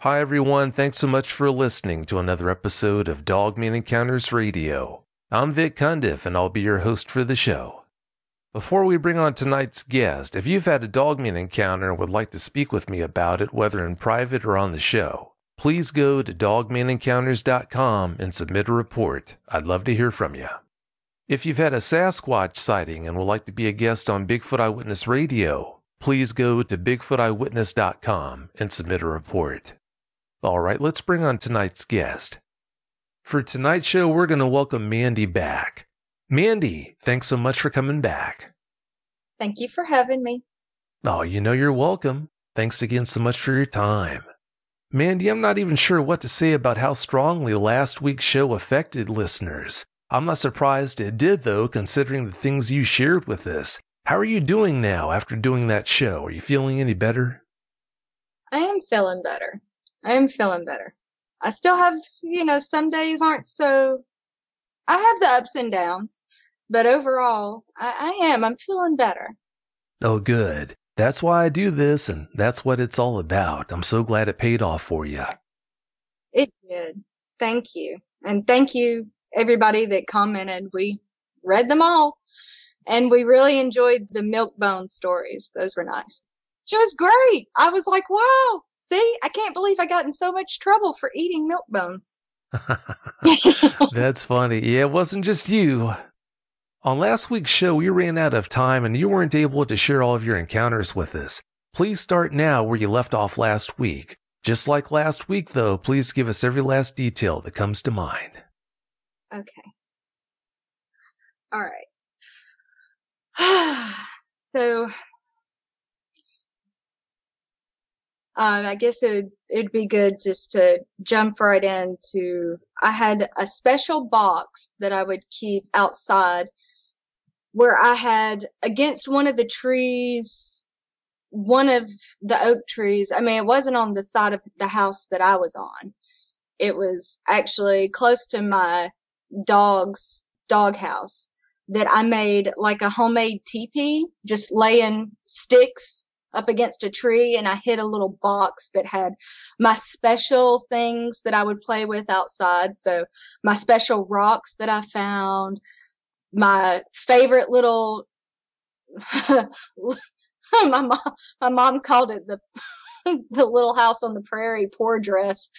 Hi everyone, thanks so much for listening to another episode of Dogman-related Radio. I'm Vic Cundiff and I'll be your host for the show. Before we bring on tonight's guest, if you've had a Dogman encounter and would like to speak with me about it, whether in private or on the show, please go to Dogman-encounters.com and submit a report. I'd love to hear from you. If you've had a Sasquatch sighting and would like to be a guest on Bigfoot Eyewitness Radio, please go to BigfootEyewitness.com and submit a report. All right, let's bring on tonight's guest. For tonight's show, we're going to welcome Mandy back. Mandy, thanks so much for coming back. Thank you for having me. Oh, you're welcome. Thanks again so much for your time. Mandy, I'm not even sure what to say about how strongly last week's show affected listeners. I'm not surprised it did, though, considering the things you shared with us. How are you doing now after doing that show? Are you feeling any better? I am feeling better. I still have, some days aren't so, I have the ups and downs, but overall, I'm feeling better. Oh, good. That's why I do this, and that's what it's all about. I'm so glad it paid off for you. It did. Thank you. And thank you, everybody that commented. We read them all, and we really enjoyed the milk bone stories. Those were nice. It was great. I was like, wow, see, I can't believe I got in so much trouble for eating milk bones. That's funny. Yeah, it wasn't just you. On last week's show, we ran out of time and you weren't able to share all of your encounters with us. Please start now where you left off last week. Just like last week, though, please give us every last detail that comes to mind. Okay. All right. So... I guess it'd be good just to jump right into, I had a special box that I would keep outside where I had against one of the trees, one of the oak trees. I mean, it wasn't on the side of the house that I was on. It was actually close to my dog's doghouse that I made like a homemade teepee, just laying sticks up against a tree, and I hid a little box that had my special things that I would play with outside. So my special rocks that I found, my favorite little, my mom called it the little house on the prairie pour dress,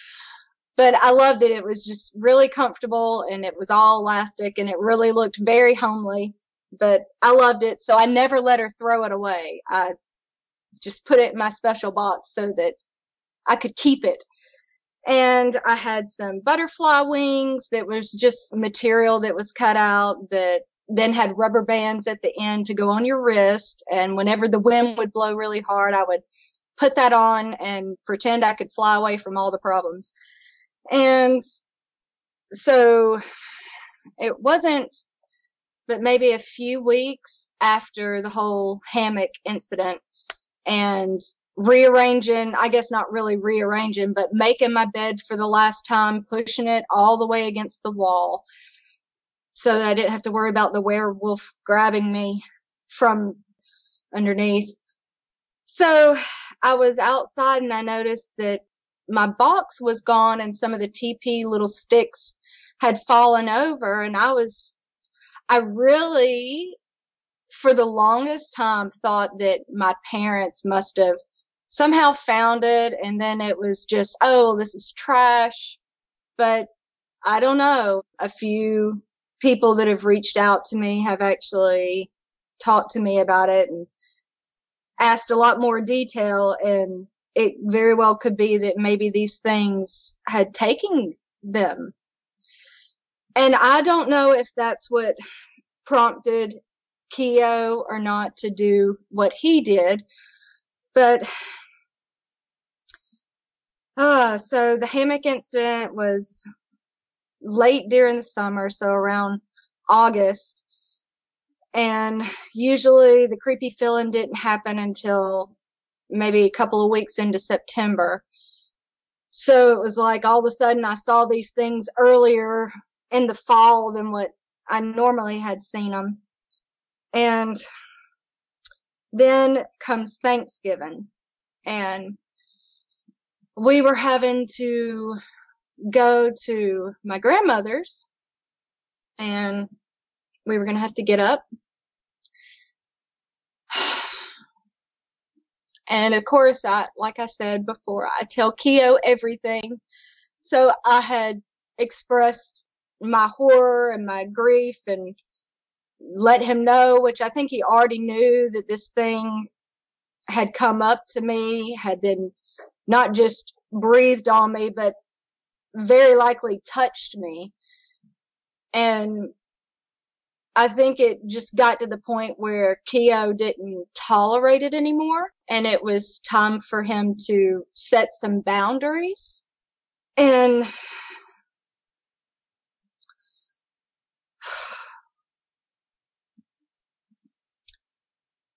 but I loved it. It was just really comfortable and it was all elastic and it really looked very homely, but I loved it. So I never let her throw it away. I just put it in my special box so that I could keep it. And I had some butterfly wings that was just material that was cut out that then had rubber bands at the end to go on your wrist. And whenever the wind would blow really hard, I would put that on and pretend I could fly away from all the problems. And so it wasn't, but maybe a few weeks after the whole hammock incident, and rearranging, I guess not really rearranging, but making my bed for the last time, pushing it all the way against the wall so that I didn't have to worry about the werewolf grabbing me from underneath. So I was outside and I noticed that my box was gone and some of the TP little sticks had fallen over, and I really, for the longest time, thought that my parents must have somehow found it and then it was just, oh, this is trash. But I don't know. A few people that have reached out to me have actually talked to me about it and asked a lot more detail, and it very well could be that maybe these things had taken them. And I don't know if that's what prompted Keo or not to do what he did, but so the hammock incident was late during the summer, so around August, and usually the creepy feeling didn't happen until maybe a couple of weeks into September. So it was like all of a sudden I saw these things earlier in the fall than what I normally had seen them. And then comes Thanksgiving, and we were having to go to my grandmother's, and we were going to have to get up. And of course, like I said before, I tell Keo everything. So I had expressed my horror and my grief and let him know, which I think he already knew, that this thing had come up to me, had then not just breathed on me, but very likely touched me. And I think it just got to the point where Keo didn't tolerate it anymore, and it was time for him to set some boundaries. And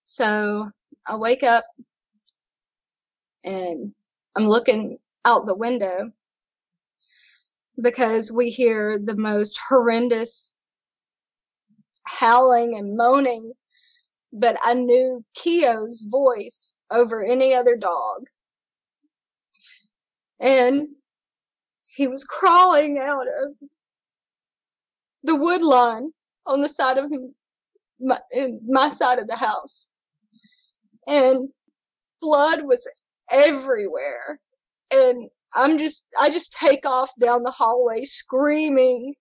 so I wake up and I'm looking out the window because we hear the most horrendous howling and moaning, but I knew Keo's voice over any other dog. And he was crawling out of the wood line on the side of my side of the house. And blood was everywhere. And I just take off down the hallway screaming.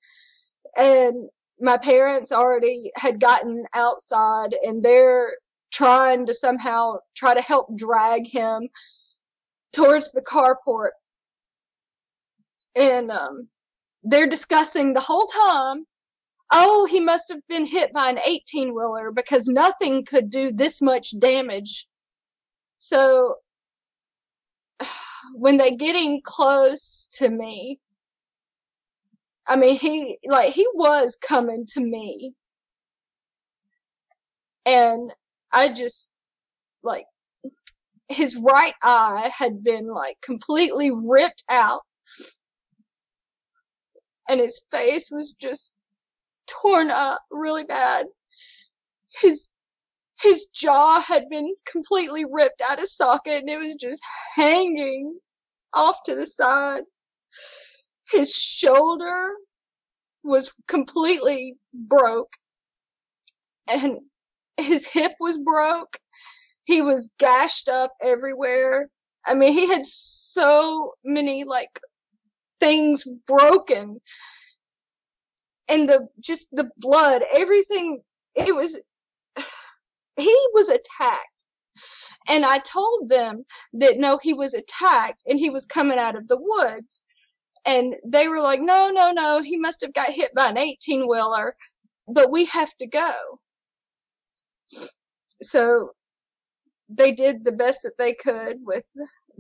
And my parents already had gotten outside, and they're trying to somehow try to help drag him towards the carport. And they're discussing the whole time, oh, he must have been hit by an 18-wheeler because nothing could do this much damage. So when they getting close to me, I mean, he was coming to me. And I just, like, his right eye had been, like, completely ripped out. And his face was just torn up really bad. His jaw had been completely ripped out of socket, and it was just hanging off to the side. His shoulder was completely broke, and his hip was broke. He was gashed up everywhere. I mean, he had so many, like, things broken. And the blood, everything, he was attacked. And I told them that no, he was attacked and he was coming out of the woods. And they were like, no, he must have got hit by an 18-wheeler, but we have to go. So they did the best that they could with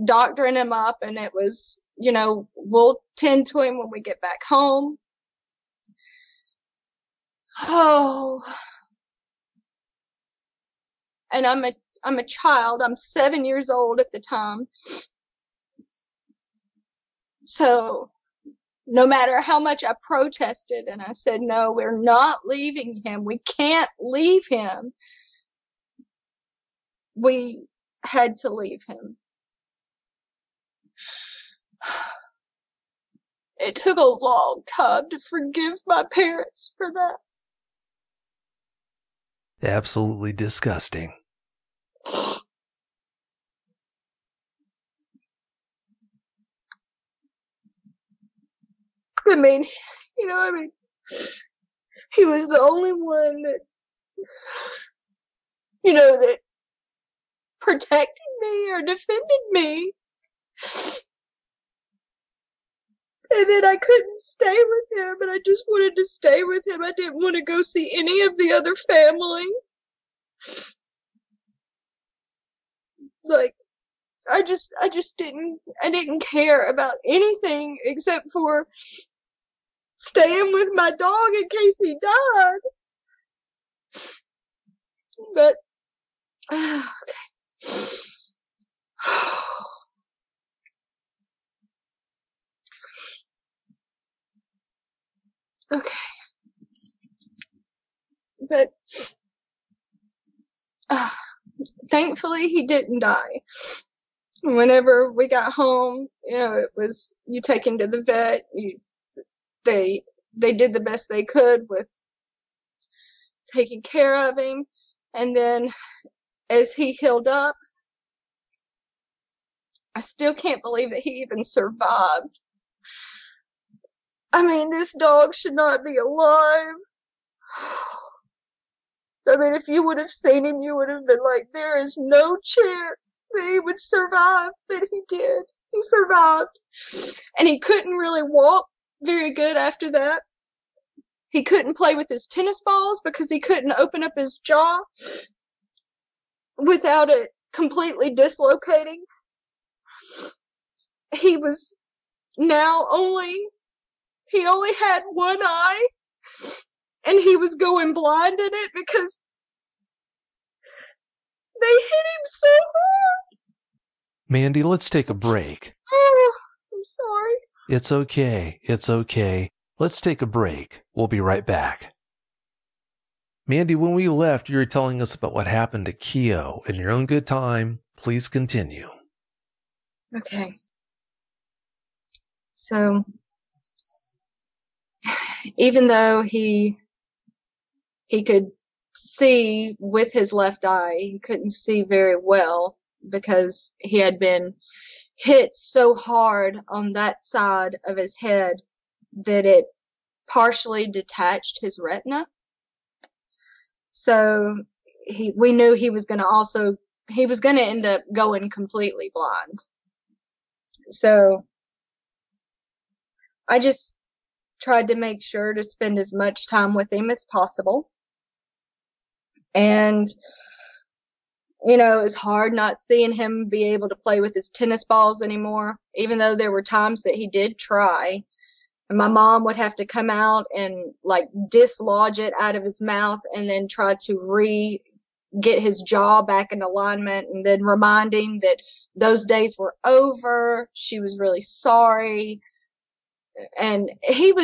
doctoring him up, and it was, we'll tend to him when we get back home. Oh. And I'm a child. I'm 7 years old at the time. So no matter how much I protested and I said, no, we're not leaving him. We can't leave him. We had to leave him. It took a long time to forgive my parents for that. Absolutely disgusting. I mean, he was the only one that, that protected me or defended me. And then I couldn't stay with him, and I just wanted to stay with him. I didn't want to go see any of the other family. Like, I didn't care about anything except for staying with my dog in case he died. But, okay. Okay. But thankfully he didn't die. Whenever we got home, it was, you take him to the vet. They did the best they could with taking care of him. And then as he healed up, I still can't believe that he even survived. I mean, this dog should not be alive. I mean, if you would have seen him, you would have been like, there is no chance that he would survive, but he did. He survived. And he couldn't really walk very good after that. He couldn't play with his tennis balls because he couldn't open up his jaw without it completely dislocating. He only had one eye, and he was going blind in it because they hit him so hard. Mandy, let's take a break. Oh, I'm sorry. It's okay. It's okay. Let's take a break. We'll be right back. Mandy, when we left, you were telling us about what happened to Keo. In your own good time, please continue. Okay. So, even though he could see with his left eye, he couldn't see very well because he had been hit so hard on that side of his head that it partially detached his retina. So we knew he was going to end up going completely blind. So I just tried to make sure to spend as much time with him as possible. And, it was hard not seeing him be able to play with his tennis balls anymore, even though there were times that he did try. And my mom would have to come out and, dislodge it out of his mouth and then try to get his jaw back in alignment and then remind him that those days were over. She was really sorry. And you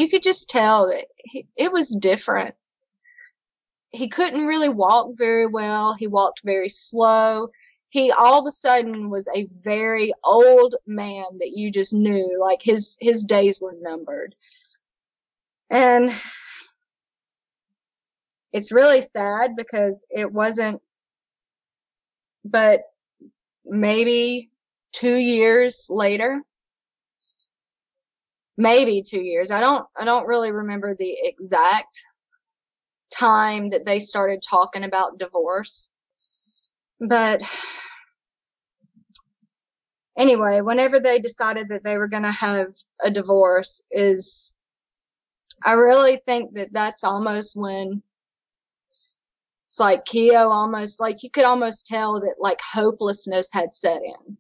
could just tell that it was different. He couldn't really walk very well. He walked very slow. He all of a sudden was a very old man that you just knew, like his days were numbered. And it's really sad because it wasn't, but maybe 2 years later, maybe 2 years. I don't really remember the exact time that they started talking about divorce. But anyway, whenever they decided that they were going to have a divorce I really think that that's almost when it's like Keo almost, you could almost tell that hopelessness had set in.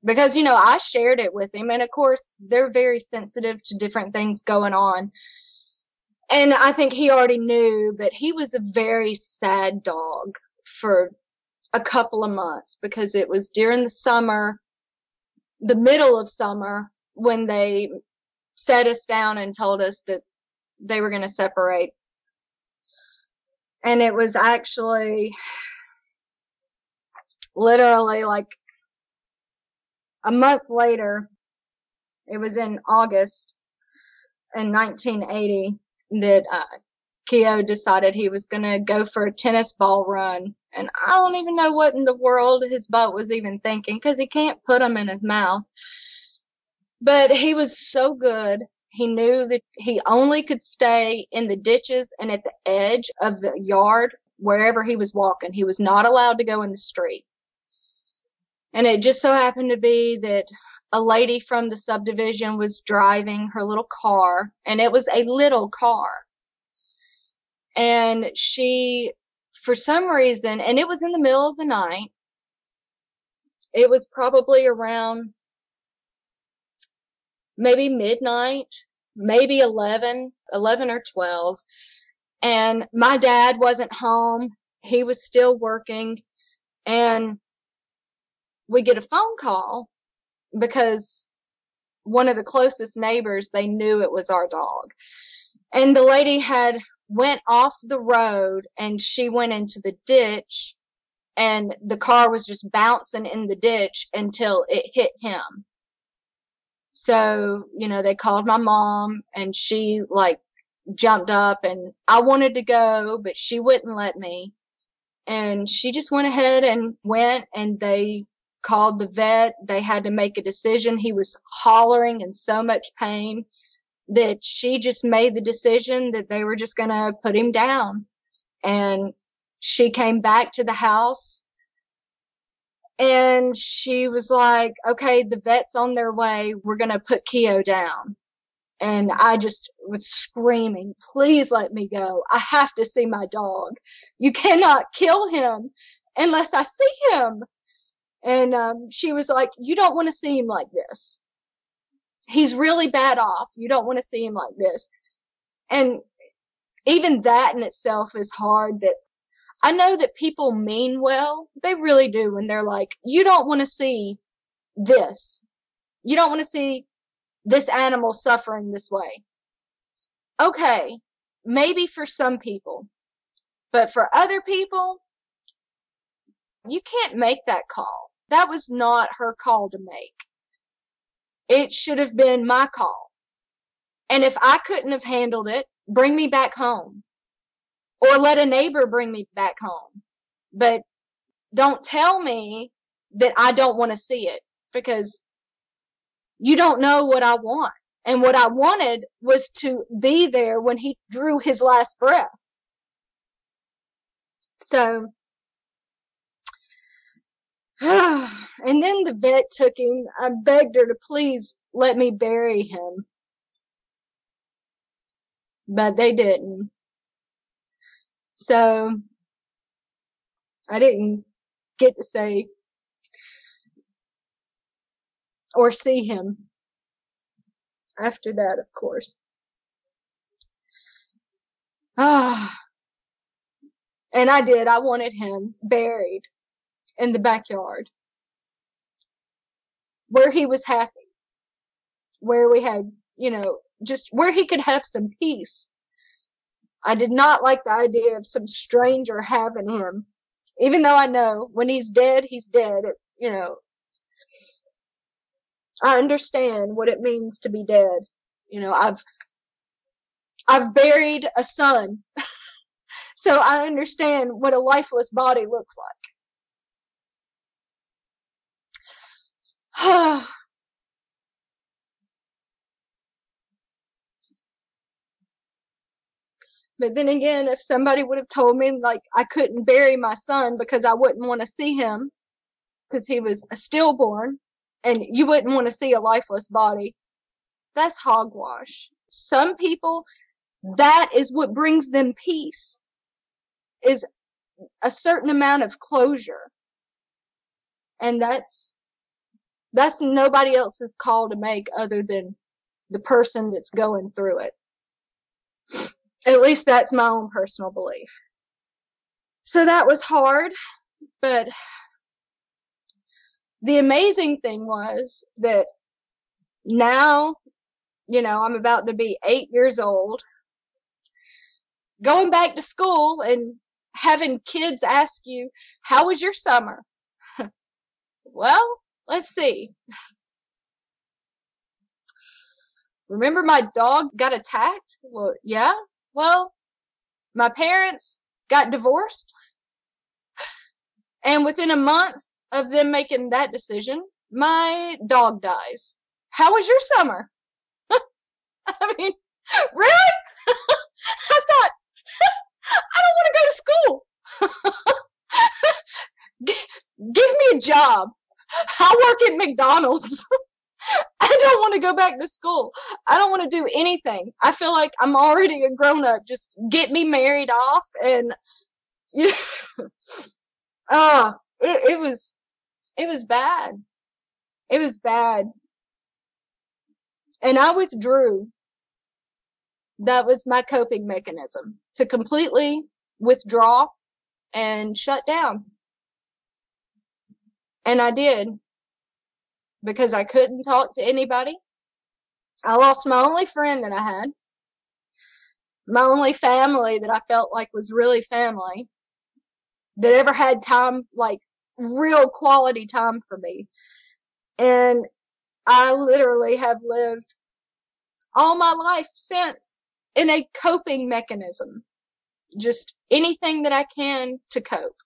Because, I shared it with him, and of course, they're very sensitive to different things going on. And I think he already knew, but he was a very sad dog for a couple of months because it was during the summer, the middle of summer, when they sat us down and told us that they were going to separate. And it was actually literally a month later, it was in August in 1980 that Keo decided he was going to go for a tennis ball run. And I don't even know what in the world his butt was even thinking because he can't put them in his mouth. But he was so good. He knew that he only could stay in the ditches and at the edge of the yard wherever he was walking. He was not allowed to go in the street. And it just so happened to be that a lady from the subdivision was driving her little car, and it was a little car. And she, for some reason, and it was in the middle of the night, it was probably around maybe midnight, maybe 11 or 12. And my dad wasn't home. He was still working. And we get a phone call because one of the closest neighbors, they knew it was our dog. And the lady had went off the road and she went into the ditch and the car was just bouncing in the ditch until it hit him. So, they called my mom, and she like jumped up, and I wanted to go, but she wouldn't let me. And she just went ahead and went, and they called the vet. They had to make a decision. He was hollering in so much pain that she just made the decision that they were just going to put him down. And she came back to the house, and she was like, okay, the vet's on their way. We're going to put Keo down. And I just was screaming, please let me go. I have to see my dog. You cannot kill him unless I see him. And she was like, you don't want to see him like this. He's really bad off. You don't want to see him like this. And even that in itself is hard. That I know that people mean well. They really do. When they're like, you don't want to see this. You don't want to see this animal suffering this way. Okay, maybe for some people, but for other people, you can't make that call. That was not her call to make. It should have been my call. And if I couldn't have handled it, bring me back home, or let a neighbor bring me back home. But don't tell me that I don't want to see it, because you don't know what I want. And what I wanted was to be there when he drew his last breath. So, and then the vet took him. I begged her to please let me bury him. But they didn't. So, I didn't get to say or see him after that, of course. And I did. I wanted him buried in the backyard where he was happy, where we had, just where he could have some peace. I did not like the idea of some stranger having him, even though I know when he's dead, he's dead. I understand what it means to be dead. I've buried a son, so I understand what a lifeless body looks like. But then again, if somebody would have told me like I couldn't bury my son because I wouldn't want to see him because he was a stillborn, and you wouldn't want to see a lifeless body, that's hogwash. Some people, that is what brings them peace, is a certain amount of closure. And that's nobody else's call to make other than the person that's going through it. At least that's my own personal belief. So that was hard, but the amazing thing was that now, I'm about to be 8 years old, going back to school and having kids ask you, how was your summer? Well, let's see. Remember my dog got attacked? Well, yeah. Well, my parents got divorced. And within a month of them making that decision, my dog dies. How was your summer? I mean, really? I thought, I don't want to go to school. Give me a job. I'll work at McDonald's. I don't want to go back to school. I don't want to do anything. I feel like I'm already a grown-up. Just get me married off, and it was bad. It was bad. And I withdrew. That was my coping mechanism, to completely withdraw and shut down. And I did. Because I couldn't talk to anybody. I lost my only friend that I had. My only family that I felt like was really family. that ever had time, like real quality time for me. And I literally have lived all my life since in a coping mechanism. Just anything that I can to cope,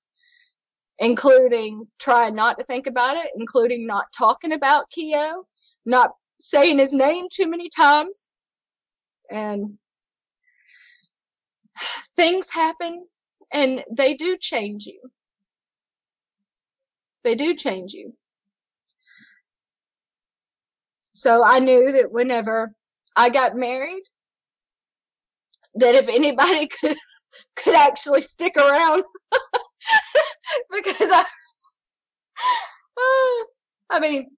including trying not to think about it, including not talking about Keo, not saying his name too many times. And things happen, and they do change you. They do change you. So I knew that whenever I got married, that if anybody could actually stick around, because I mean,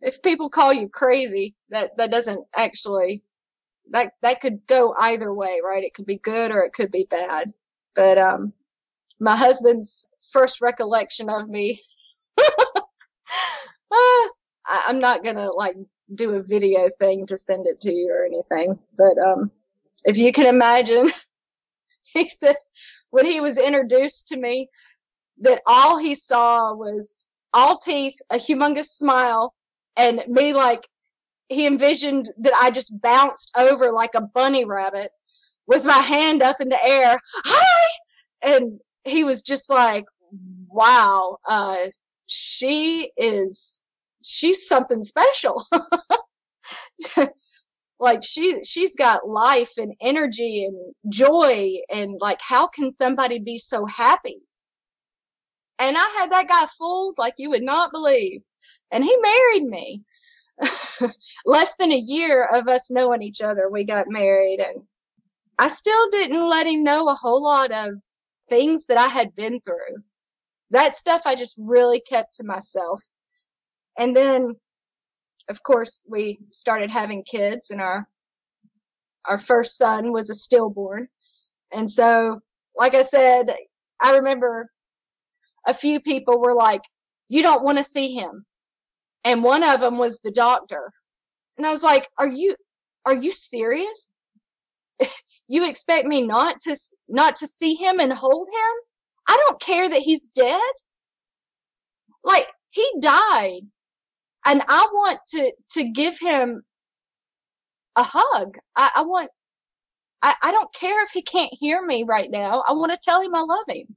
if people call you crazy, that doesn't actually, that could go either way, right? It could be good or it could be bad. But my husband's first recollection of me, I'm not gonna like do a video thing to send it to you or anything, but if you can imagine, he said when he was introduced to me that all he saw was all teeth, a humongous smile, and me, like, he envisioned that I just bounced over like a bunny rabbit with my hand up in the air. Hi! And he was just like, wow, she's something special. Like she's got life and energy and joy, and like, how can somebody be so happy? And I had that guy fooled like you would not believe. And he married me. Less than a year of us knowing each other, we got married, and I still didn't let him know a whole lot of things that I had been through. That stuff I just really kept to myself. And then, of course, we started having kids, and our first son was a stillborn. And so, like I said, I remember a few people were like, you don't want to see him. And one of them was the doctor. And I was like, are you serious? You expect me not to see him and hold him? I don't care that he's dead. Like, he died. And I want to give him a hug. I don't care if he can't hear me right now. I want to tell him I love him.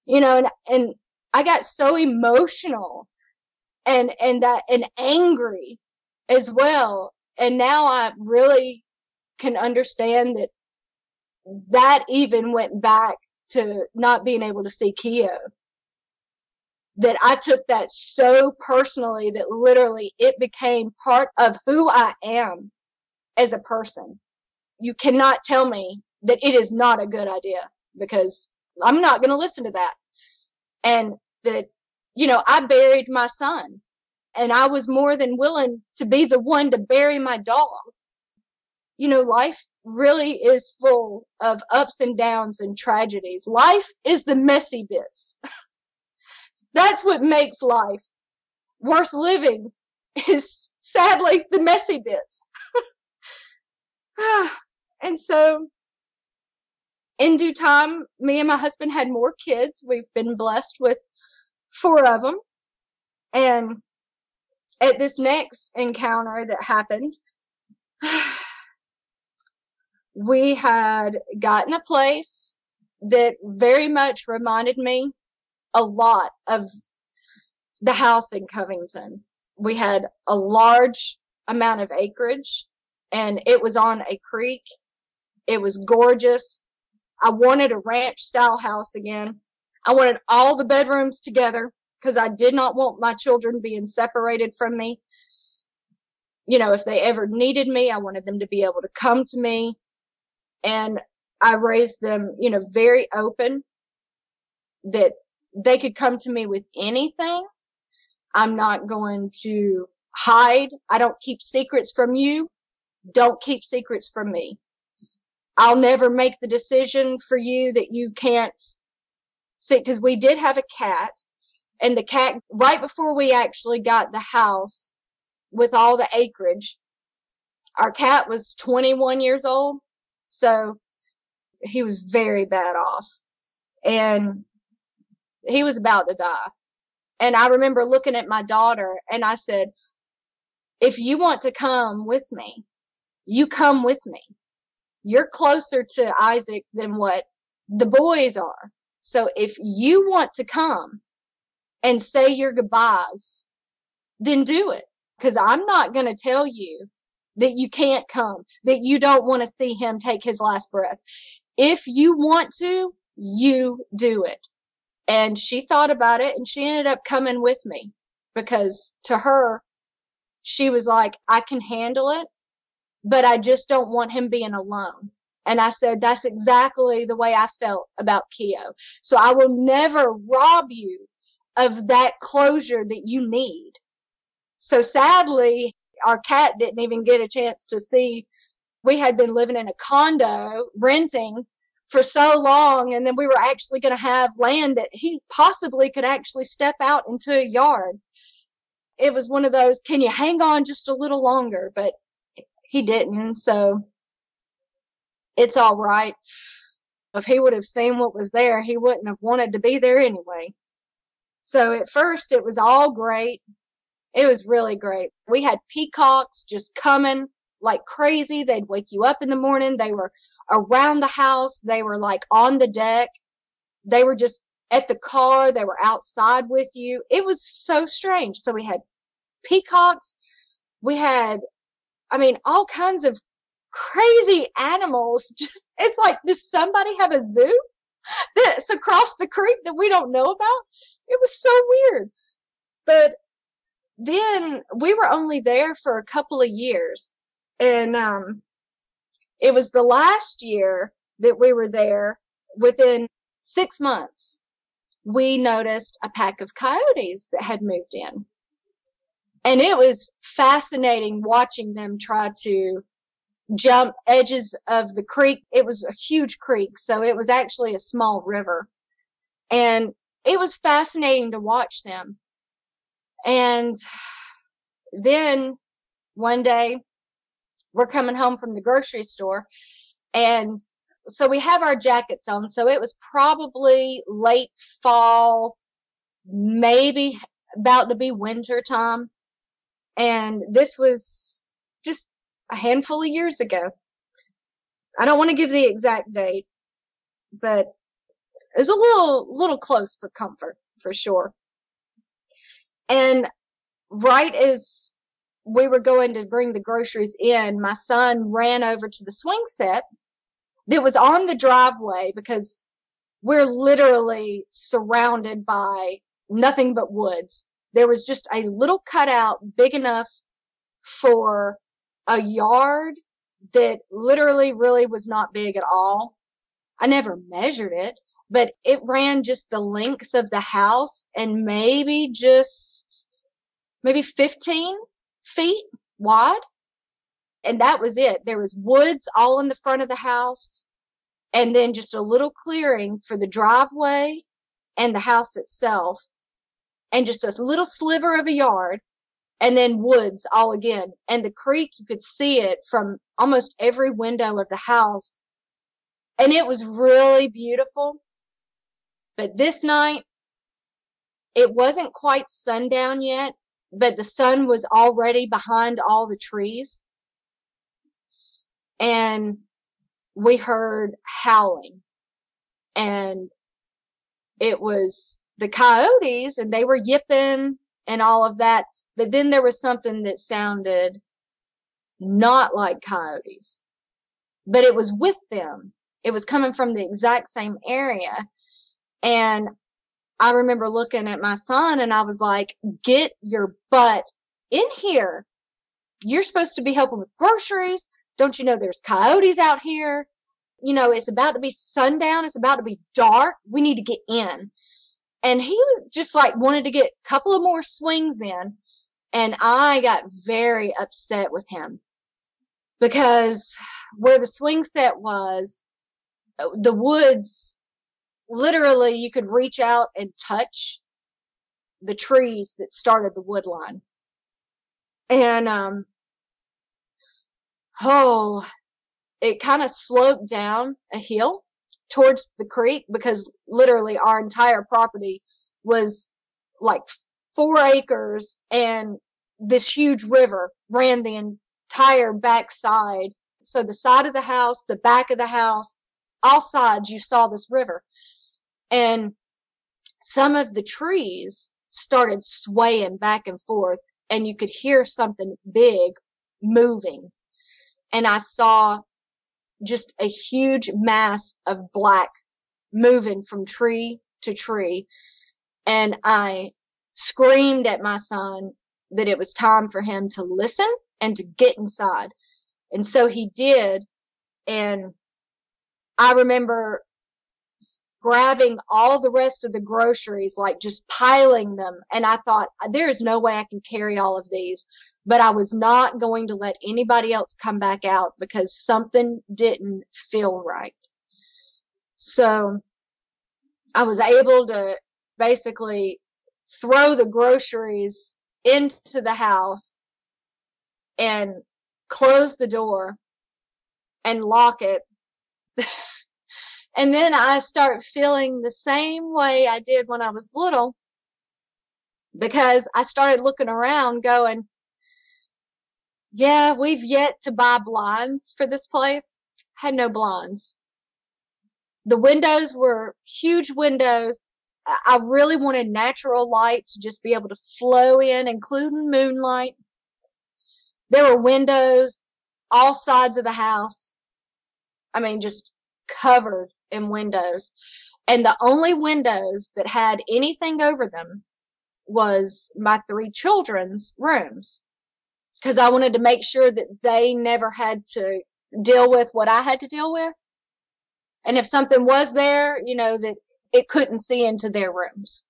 You know, and I got so emotional and angry as well. And now I really can understand that even went back to not being able to see Keo. That I took that so personally that literally it became part of who I am as a person. You cannot tell me that it is not a good idea, because I'm not going to listen to that. And that, you know, I buried my son, and I was more than willing to be the one to bury my dog. You know, life really is full of ups and downs and tragedies. Life is the messy bits. That's what makes life worth living, is sadly the messy bits. And so, in due time, me and my husband had more kids. We've been blessed with 4 of them. And at this next encounter that happened, we had gotten a place that very much reminded me a lot of the house in Covington. We had a large amount of acreage, and it was on a creek. It was gorgeous. I wanted a ranch style house again. I wanted all the bedrooms together, because I did not want my children being separated from me. You know, if they ever needed me, I wanted them to be able to come to me. And I raised them, you know, very open, that they could come to me with anything. I'm not going to hide. I don't keep secrets from you. Don't keep secrets from me. I'll never make the decision for you that you can't see, because we did have a cat, and the cat, right before we actually got the house with all the acreage, our cat was 21 years old. So he was very bad off. And He was about to die. And I remember looking at my daughter and I said, if you want to come with me, you come with me. You're closer to Isaac than what the boys are. So if you want to come and say your goodbyes, then do it. Because I'm not going to tell you that you can't come, that you don't want to see him take his last breath. If you want to, you do it. And she thought about it and she ended up coming with me because to her, she was like, I can handle it, but I just don't want him being alone. And I said, that's exactly the way I felt about Keo. So I will never rob you of that closure that you need. So sadly, our cat didn't even get a chance to see. We had been living in a condo, renting for so long, and then we were actually going to have land that he possibly could actually step out into a yard. It was one of those, can you hang on just a little longer? But he didn't, so it's all right. If he would have seen what was there, he wouldn't have wanted to be there anyway. So at first, it was all great. It was really great. We had peacocks just coming like crazy. They'd wake you up in the morning. They were around the house. They were like on the deck. They were just at the car. They were outside with you. It was so strange. So we had peacocks. We had, all kinds of crazy animals. Just, it's like, does somebody have a zoo that's across the creek that we don't know about? It was so weird. But then we were only there for a couple of years. And it was the last year that we were there. Within 6 months, we noticed a pack of coyotes that had moved in. And it was fascinating watching them try to jump edges of the creek. It was a huge creek, so it was actually a small river. And it was fascinating to watch them. And then one day we're coming home from the grocery store, and so we have our jackets on. So it was probably late fall, maybe about to be winter time. And this was just a handful of years ago. I don't want to give the exact date, but it was a little close for comfort, for sure. And right as we were going to bring the groceries in, my son ran over to the swing set that was on the driveway, because we're literally surrounded by nothing but woods. There was just a little cutout big enough for a yard that literally really was not big at all. I never measured it, but it ran just the length of the house and maybe 15 feet wide. And that was it. There was woods all in the front of the house, and then just a little clearing for the driveway and the house itself, and just a little sliver of a yard, and then woods all again. And the creek, you could see it from almost every window of the house. And it was really beautiful. But this night, it wasn't quite sundown yet, but the sun was already behind all the trees. And we heard howling. And it was the coyotes, and they were yipping and all of that. But then there was something that sounded not like coyotes, but it was with them. It was coming from the exact same area. And I remember looking at my son, and I was like, get your butt in here. You're supposed to be helping with groceries. Don't you know there's coyotes out here? You know, it's about to be sundown. It's about to be dark. We need to get in. And he was just like wanted to get a couple of more swings in. And I got very upset with him, because where the swing set was, the woods, literally you could reach out and touch the trees that started the wood line. And, it kind of sloped down a hill towards the creek, because literally our entire property was like 4 acres, and this huge river ran the entire backside. So the side of the house, the back of the house, all sides, you saw this river. And some of the trees started swaying back and forth, and you could hear something big moving. And I saw just a huge mass of black moving from tree to tree. And I screamed at my son that it was time for him to listen and to get inside. And so he did. And I remember grabbing all the rest of the groceries, like just piling them. And I thought, there is no way I can carry all of these. But I was not going to let anybody else come back out, because something didn't feel right. So I was able to basically throw the groceries into the house and close the door and lock it. And then I start feeling the same way I did when I was little, because I started looking around going, yeah, we've yet to buy blinds for this place. Had no blinds. The windows were huge windows. I really wanted natural light to just be able to flow in, including moonlight. There were windows all sides of the house. I mean, just covered in windows. And the only windows that had anything over them was my 3 children's rooms, because I wanted to make sure that they never had to deal with what I had to deal with. And if something was there, that it couldn't see into their rooms.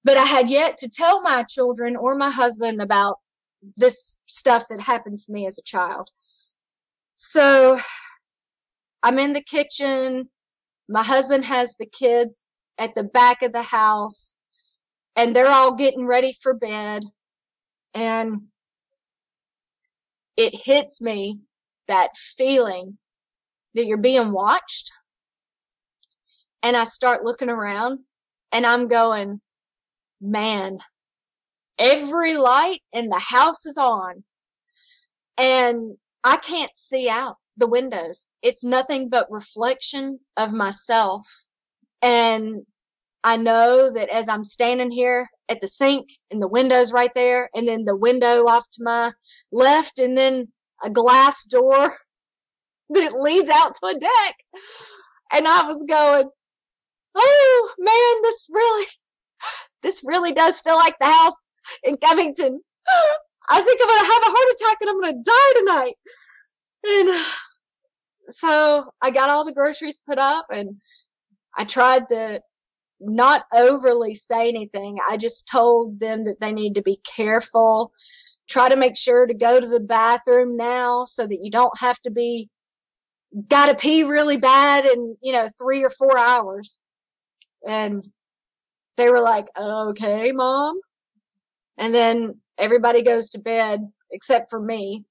But I had yet to tell my children or my husband about this stuff that happened to me as a child. So I'm in the kitchen. My husband has the kids at the back of the house, and they're all getting ready for bed. And it hits me, that feeling that you're being watched. And I start looking around, and I'm going, man, every light in the house is on, and I can't see out the windows. It's nothing but reflection of myself. And I know that as I'm standing here at the sink, and the window's right there, and then the window off to my left, and then a glass door that leads out to a deck. And I was going, oh man, this really does feel like the house in Covington. I think I'm going to have a heart attack and I'm going to die tonight. And so I got all the groceries put up, and I tried to not overly say anything. I just told them that they need to be careful. Try to make sure to go to the bathroom now, so that you don't have to gotta pee really bad in, 3 or 4 hours. And they were like, okay, Mom. And then everybody goes to bed except for me.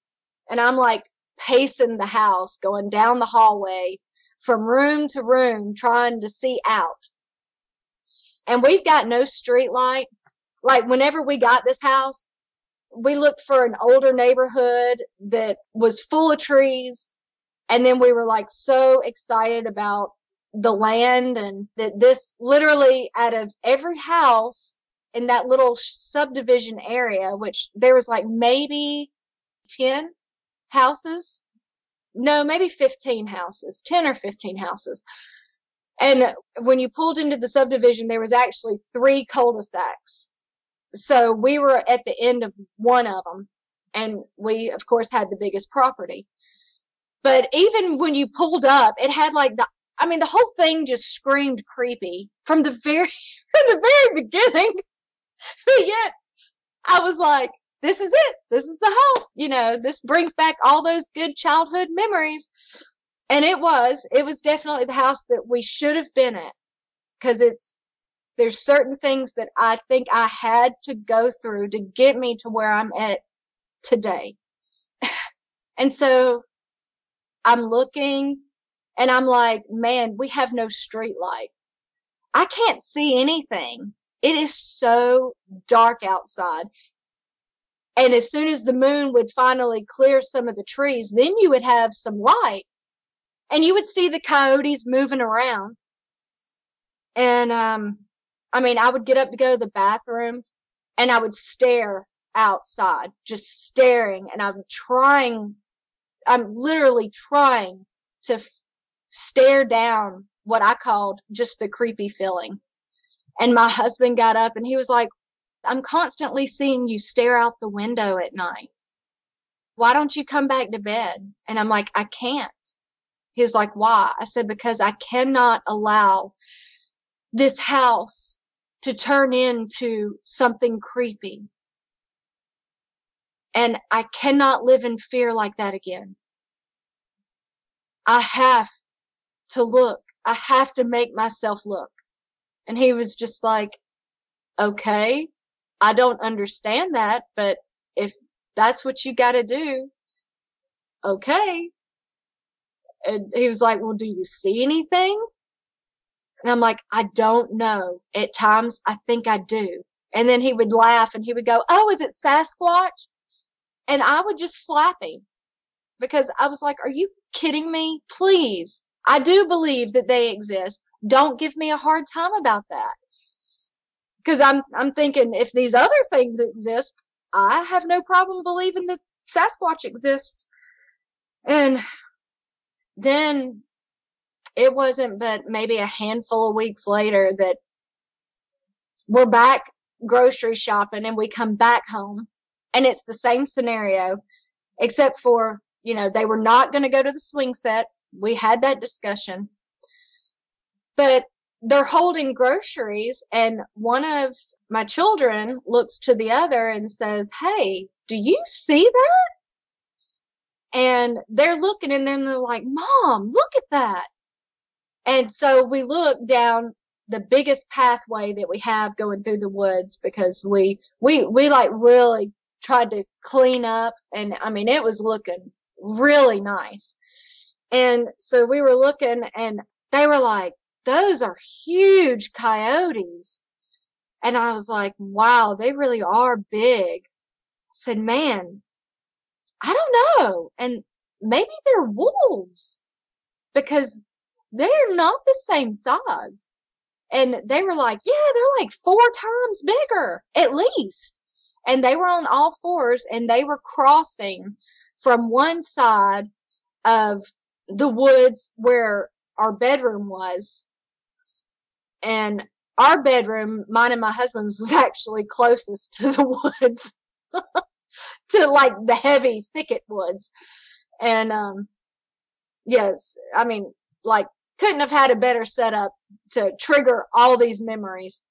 And I'm like pacing the house, going down the hallway from room to room, trying to see out. And we've got no street light. Like, whenever we got this house, we looked for an older neighborhood that was full of trees. And then we were like so excited about the land, and that this literally, out of every house in that little subdivision area, which there was like maybe 10 houses. No, maybe 15 houses, 10 or 15 houses. And when you pulled into the subdivision, there was actually 3 cul-de-sacs. So we were at the end of one of them. And we, of course, had the biggest property. But even when you pulled up, it had like the whole thing just screamed creepy from the very beginning. But yet I was like, this is it. This is the house. This brings back all those good childhood memories. And it was definitely the house that we should have been at, because there's certain things that I think I had to go through to get me to where I'm at today. And so I'm looking, And I'm like, man, we have no street light. I can't see anything. It is so dark outside. And as soon as the moon would finally clear some of the trees, then you would have some light. And you would see the coyotes moving around. And, I would get up to go to the bathroom, and I would stare outside, just staring. And I'm literally trying to stare down what I called just the creepy feeling. And my husband got up and he was like, I'm constantly seeing you stare out the window at night. Why don't you come back to bed? And I'm like, I can't. He was like, why? I said, because I cannot allow this house to turn into something creepy. And I cannot live in fear like that again. I have to look. I have to make myself look. And he was just like, okay, I don't understand that, but if that's what you got to do, okay. And he was like, well, do you see anything? And I'm like, I don't know. At times, I think I do. And then he would laugh and he would go, oh, is it Sasquatch? And I would just slap him because I was like, are you kidding me? Please. I do believe that they exist. Don't give me a hard time about that. Because I'm thinking if these other things exist, I have no problem believing that Sasquatch exists. And then it wasn't but maybe a handful of weeks later that we're back grocery shopping and we come back home and it's the same scenario, except for, they were not going to go to the swing set. We had that discussion. But they're holding groceries and one of my children looks to the other and says, hey, do you see that? And they're looking and then they're like, Mom, look at that. And so we look down the biggest pathway that we have going through the woods because we like really tried to clean up. And it was looking really nice. And so we were looking and they were like, those are huge coyotes. And I was like, wow, they really are big. I said, man, I don't know. And maybe they're wolves because they're not the same size. And they were like, yeah, they're like 4 times bigger, at least. And they were on all fours and they were crossing from one side of the woods where our bedroom was. And our bedroom, mine and my husband's, was actually closest to the woods, to like the heavy thicket woods. And, yes, couldn't have had a better setup to trigger all these memories.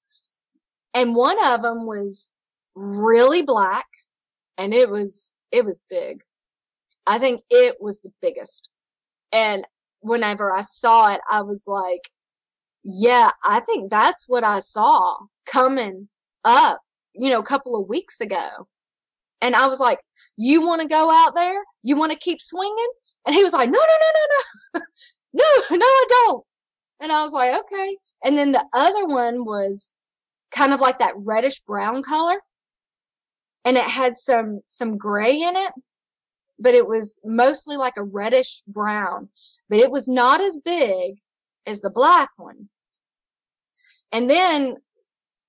And one of them was really black and it was big. I think it was the biggest. And whenever I saw it, I was like, yeah, I think that's what I saw coming up, a couple of weeks ago. And I was like, you want to go out there? You want to keep swinging? And he was like, no. No, I don't. And I was like, okay. And then the other one was kind of like that reddish brown color. And it had some gray in it, but it was mostly like a reddish brown, but it was not as big as the black one. And then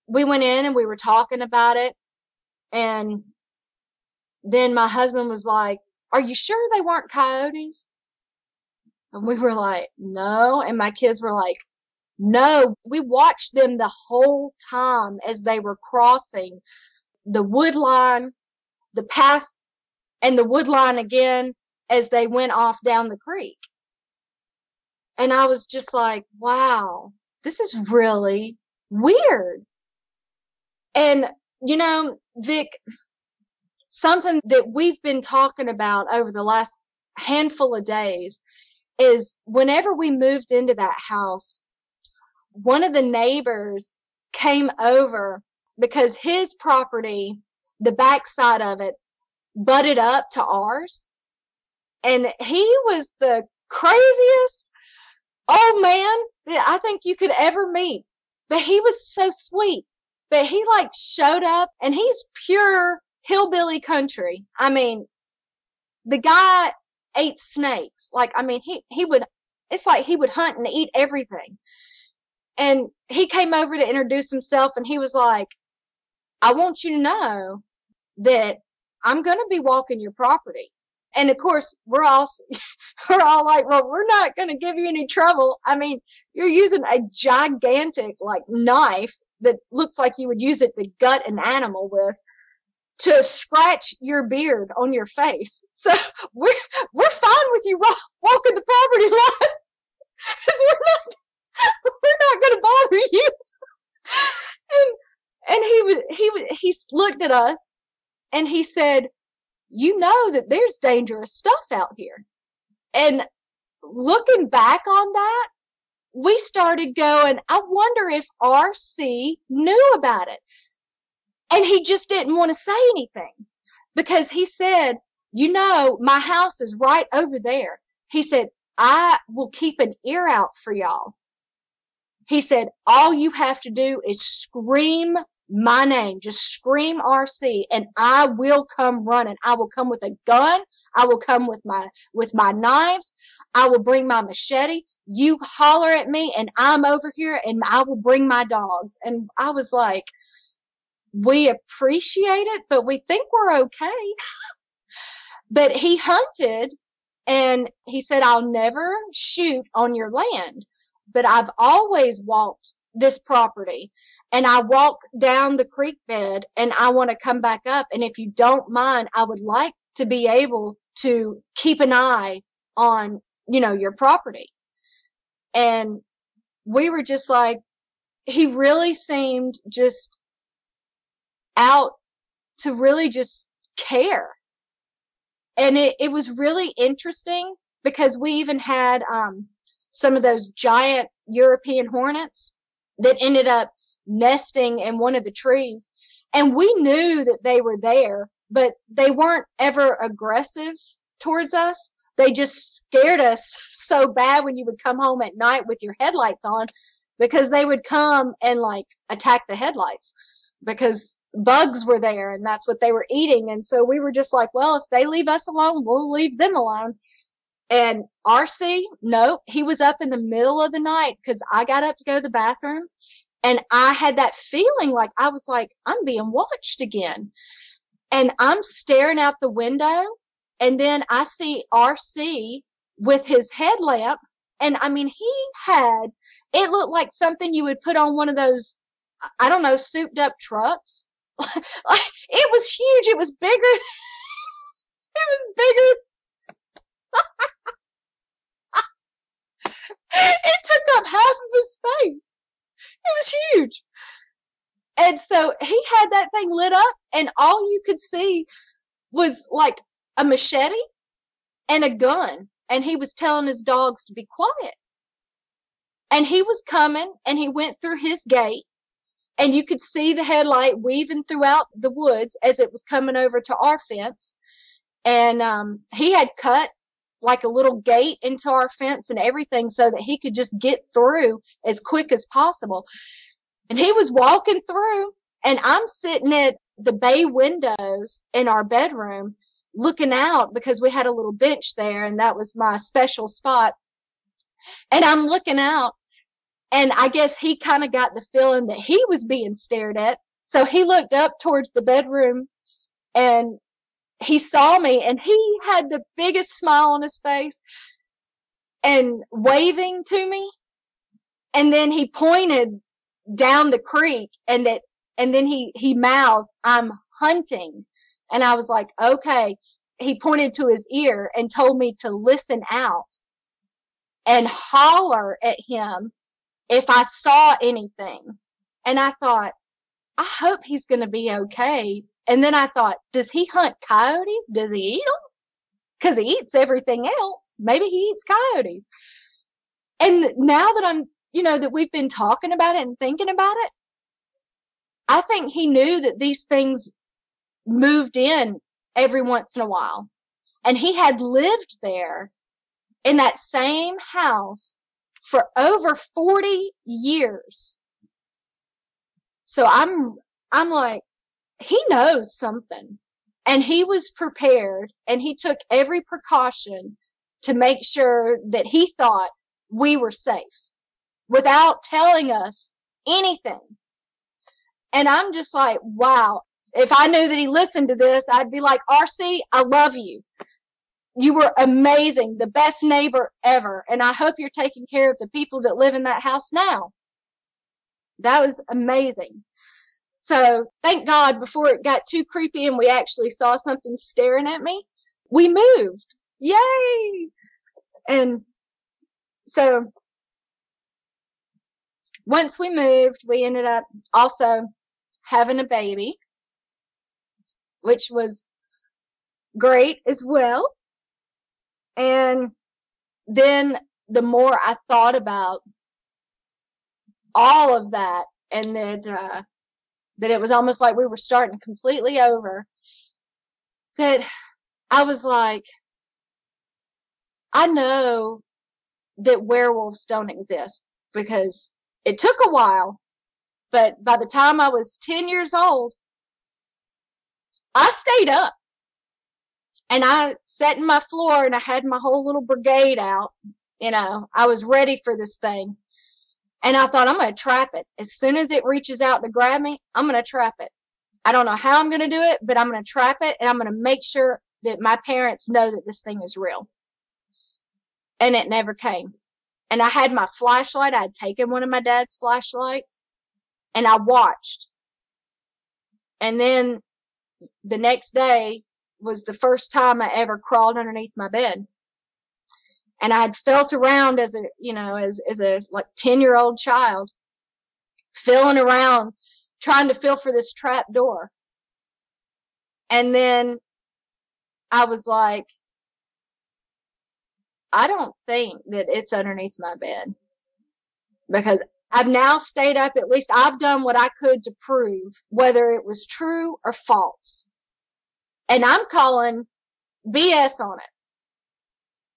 we went in and we were talking about it. And then my husband was like, are you sure they weren't coyotes? And we were like, no. And my kids were like, no. We watched them the whole time as they were crossing the wood line, the path, and the wood line again as they went off down the creek. And I was just like, wow, this is really weird. And, Vic, something that we've been talking about over the last handful of days is whenever we moved into that house, one of the neighbors came over because his property, the backside of it, butted up to ours. And he was the craziest, old man that I think you could ever meet. But he was so sweet. But he like showed up, and he's pure hillbilly country. I mean, the guy ate snakes. Like, I mean, he would, it's like he would hunt and eat everything. And he came over to introduce himself, and he was like, I want you to know that I'm going to be walking your property. And of course, we're all like, well, we're not going to give you any trouble. I mean, you're using a gigantic like knife that looks like you would use it to gut an animal with to scratch your beard on your face. So we're fine with you walking the property line, because we're not going to bother you. And he looked at us, and he said, you know that there's dangerous stuff out here. And looking back on that, we started going, I wonder if RC knew about it. And he just didn't want to say anything, because he said, you know, my house is right over there. He said, I will keep an ear out for y'all. He said, all you have to do is scream my name. Just scream RC, and I will come running. I will come with a gun. I will come with my knives. I will bring my machete. You holler at me, and I'm over here, and I will bring my dogs. And I was like, we appreciate it, but we think we're okay. But he hunted, and he said, I'll never shoot on your land, but I've always walked this property, and I walk down the creek bed, and I want to come back up. And if you don't mind, I would like to be able to keep an eye on, you know, your property. And we were just like, he really seemed just out to really just care. And it was really interesting, because we even had some of those giant European hornets that ended up nesting in one of the trees. And we knew that they were there, but they weren't ever aggressive towards us. They just scared us so bad when you would come home at night with your headlights on, because they would come and like attack the headlights, because bugs were there and that's what they were eating. And so we were just like, well, if they leave us alone, we'll leave them alone. And RC, no, he was up in the middle of the night, because I got up to go to the bathroom, and I had that feeling like I was like, I'm being watched again. And I'm staring out the window, and then I see RC with his headlamp. And I mean, it looked like something you would put on one of those, I don't know, souped up trucks. Like, it was huge. It was bigger. It was bigger. It took up half of his face. It was huge. And so he had that thing lit up, and all you could see was like a machete and a gun. And he was telling his dogs to be quiet. And he was coming, and he went through his gate, and you could see the headlight weaving throughout the woods as it was coming over to our fence. And he had cut like a little gate into our fence and everything, so that he could just get through as quick as possible. And he was walking through, and I'm sitting at the bay windows in our bedroom looking out, because we had a little bench there, and that was my special spot. And I'm looking out, and I guess he kind of got the feeling that he was being stared at. So he looked up towards the bedroom, and he saw me, and he had the biggest smile on his face and waving to me. And then he pointed down the creek, and then he mouthed, I'm hunting. And I was like, okay. He pointed to his ear and told me to listen out and holler at him if I saw anything. And I thought, I hope he's going to be okay. And then I thought, does he hunt coyotes? Does he eat them? Because he eats everything else. Maybe he eats coyotes. And now that I'm, that we've been talking about it and thinking about it, I think he knew that these things moved in every once in a while. And he had lived there in that same house for over 40 years. So I'm like, he knows something. And he was prepared, and he took every precaution to make sure that he thought we were safe without telling us anything. And I'm just like, wow. If I knew that he listened to this, I'd be like, RC, I love you. You were amazing, the best neighbor ever. And I hope you're taking care of the people that live in that house now. That was amazing. So thank God, before it got too creepy and we actually saw something staring at me, we moved. Yay! And so once we moved, we ended up also having a baby, which was great as well. And then the more I thought about all of that, and that it was almost like we were starting completely over, that I was like, I know that werewolves don't exist, because it took a while, but by the time I was 10 years old, I stayed up. And I sat in my floor and I had my whole little brigade out. You know, I was ready for this thing. And I thought, I'm going to trap it. As soon as it reaches out to grab me, I'm going to trap it. I don't know how I'm going to do it, but I'm going to trap it, and I'm going to make sure that my parents know that this thing is real. And it never came. And I had my flashlight. I had taken one of my dad's flashlights, and I watched. And then the next day was the first time I ever crawled underneath my bed. And I had felt around as a like 10-year-old child, feeling around, trying to feel for this trap door. And then I was like, I don't think that it's underneath my bed, because I've now stayed up. At least I've done what I could to prove whether it was true or false. And I'm calling BS on it.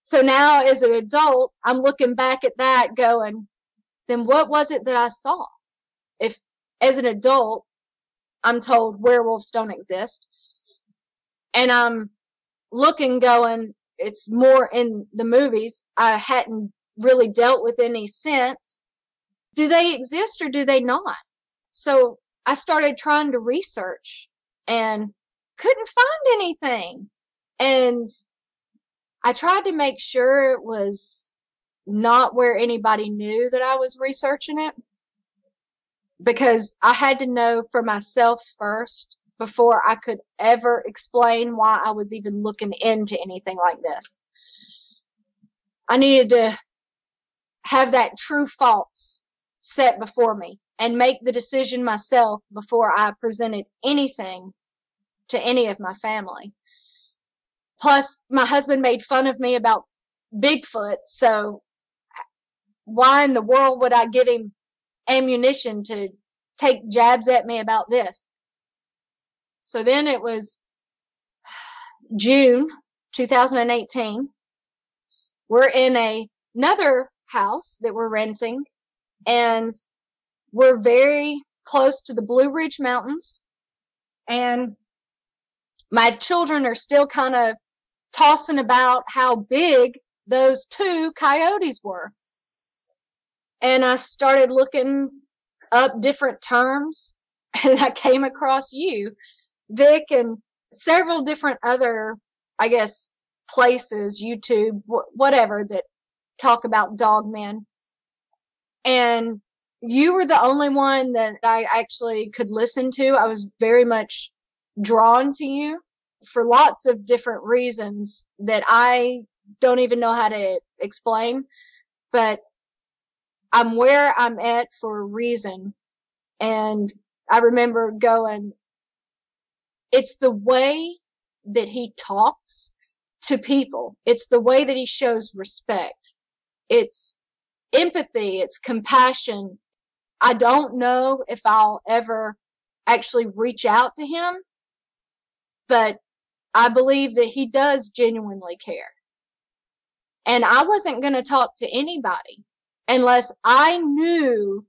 So now as an adult, I'm looking back at that going, then what was it that I saw? If as an adult, I'm told werewolves don't exist, and I'm looking going, it's more in the movies. I hadn't really dealt with any since. Do they exist or do they not? So I started trying to research and couldn't find anything. And I tried to make sure it was not where anybody knew that I was researching it, because I had to know for myself first before I could ever explain why I was even looking into anything like this. I needed to have that true false set before me and make the decision myself before I presented anything to any of my family. Plus, my husband made fun of me about Bigfoot, so why in the world would I give him ammunition to take jabs at me about this? So then it was June 2018. We're in another house that we're renting, and we're very close to the Blue Ridge Mountains, and my children are still kind of tossing about how big those 2 coyotes were. And I started looking up different terms, and I came across you, Vic, and several different other, I guess, places, YouTube, whatever, that talk about dogmen. And you were the only one that I actually could listen to. I was very much drawn to you for lots of different reasons that I don't even know how to explain, but I'm where I'm at for a reason. And I remember going, it's the way that he talks to people. It's the way that he shows respect. It's empathy. It's compassion. I don't know if I'll ever actually reach out to him, but I believe that he does genuinely care. And I wasn't going to talk to anybody unless I knew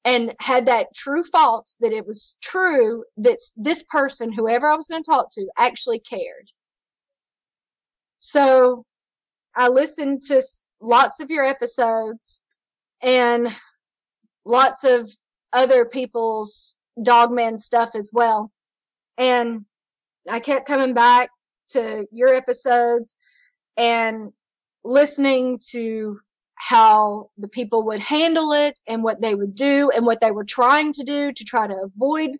and had that true thoughts that it was true that this person, whoever I was going to talk to, actually cared. So I listened to lots of your episodes and lots of other people's Dogman stuff as well. And I kept coming back to your episodes and listening to how the people would handle it and what they would do and what they were trying to do to try to avoid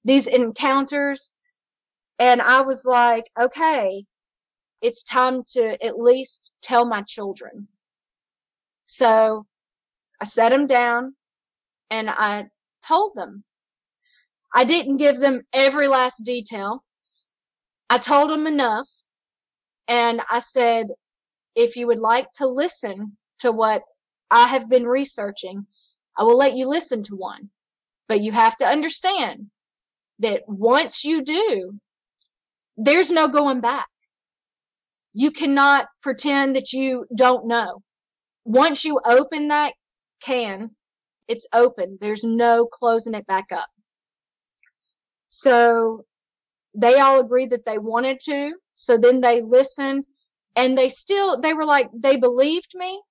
these encounters. And I was like, okay, it's time to at least tell my children. So I sat them down and I told them. I didn't give them every last detail. I told them enough. And I said, if you would like to listen to what I have been researching, I will let you listen to one. But you have to understand that once you do, there's no going back. You cannot pretend that you don't know. Once you open that can, it's open. There's no closing it back up. So they all agreed that they wanted to. So then they listened, and they were like, they believed me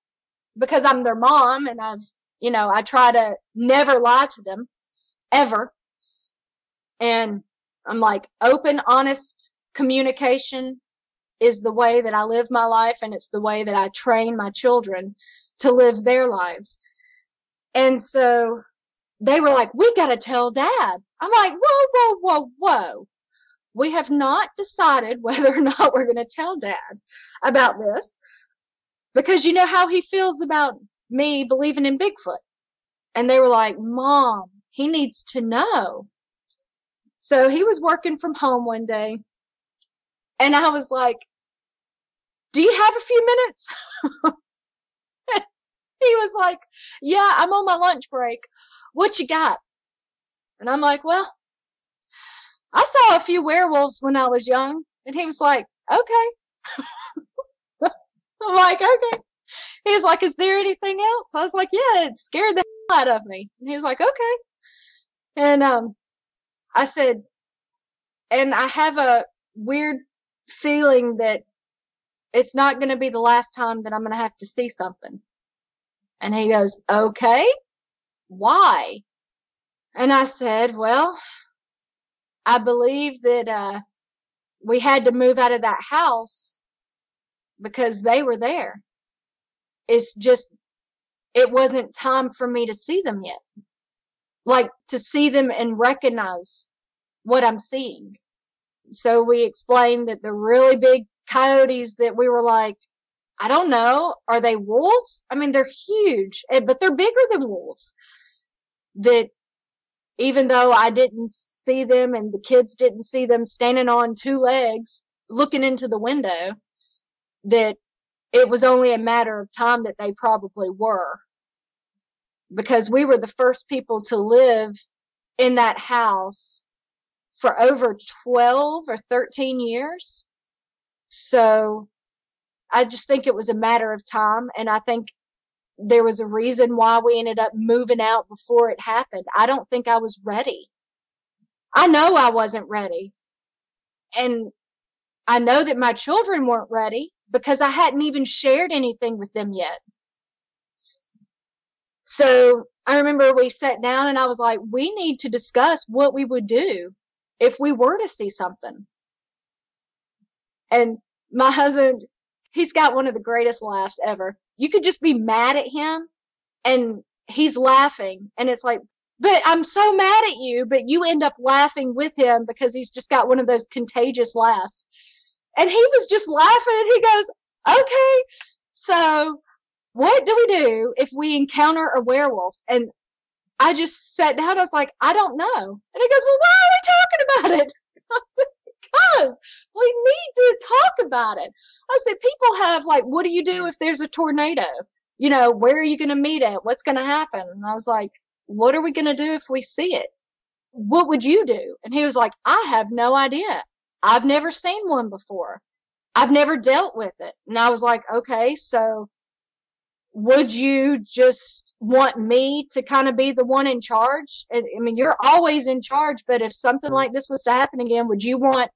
because I'm their mom, and I try to never lie to them ever. And I'm like, open, honest communication is the way that I live my life, and it's the way that I train my children to live their lives. And so they were like, we got to tell Dad. I'm like, whoa, whoa, whoa, whoa. We have not decided whether or not we're going to tell Dad about this, because you know how he feels about me believing in Bigfoot. And they were like, Mom, he needs to know. So he was working from home one day, and I was like, do you have a few minutes? He was like, yeah, I'm on my lunch break. What you got? And I'm like, well, I saw a few werewolves when I was young. And he was like, okay. I'm like, okay. He was like, is there anything else? I was like, yeah, it scared the hell out of me. And he was like, okay. And I said, and I have a weird feeling that it's not going to be the last time that I'm going to have to see something. And he goes, okay, why? And I said, well, I believe that we had to move out of that house because they were there. It's just, it wasn't time for me to see them yet. Like, to see them and recognize what I'm seeing. So we explained that the really big coyotes that we were like, I don't know, are they wolves? I mean, they're huge, but they're bigger than wolves. That even though I didn't see them and the kids didn't see them standing on two legs looking into the window, that it was only a matter of time that they probably were. Because we were the first people to live in that house for over 12 or 13 years. So I just think it was a matter of time. And I think there was a reason why we ended up moving out before it happened. I don't think I was ready. I know I wasn't ready. And I know that my children weren't ready because I hadn't even shared anything with them yet. So I remember we sat down and I was like, we need to discuss what we would do if we were to see something. And my husband, he's got one of the greatest laughs ever. You could just be mad at him and he's laughing. And it's like, but I'm so mad at you, but you end up laughing with him because he's just got one of those contagious laughs. And he was just laughing and he goes, okay, so what do we do if we encounter a werewolf? And I just sat down. I was like, I don't know. And he goes, well, why are we talking about it? I said, because we need to talk about it. I said, people have like, what do you do if there's a tornado? You know, where are you going to meet at? What's going to happen? And I was like, what are we going to do if we see it? What would you do? And he was like, I have no idea. I've never seen one before. I've never dealt with it. And I was like, okay, so would you just want me to kind of be the one in charge? I mean, you're always in charge, but if something like this was to happen again, would you want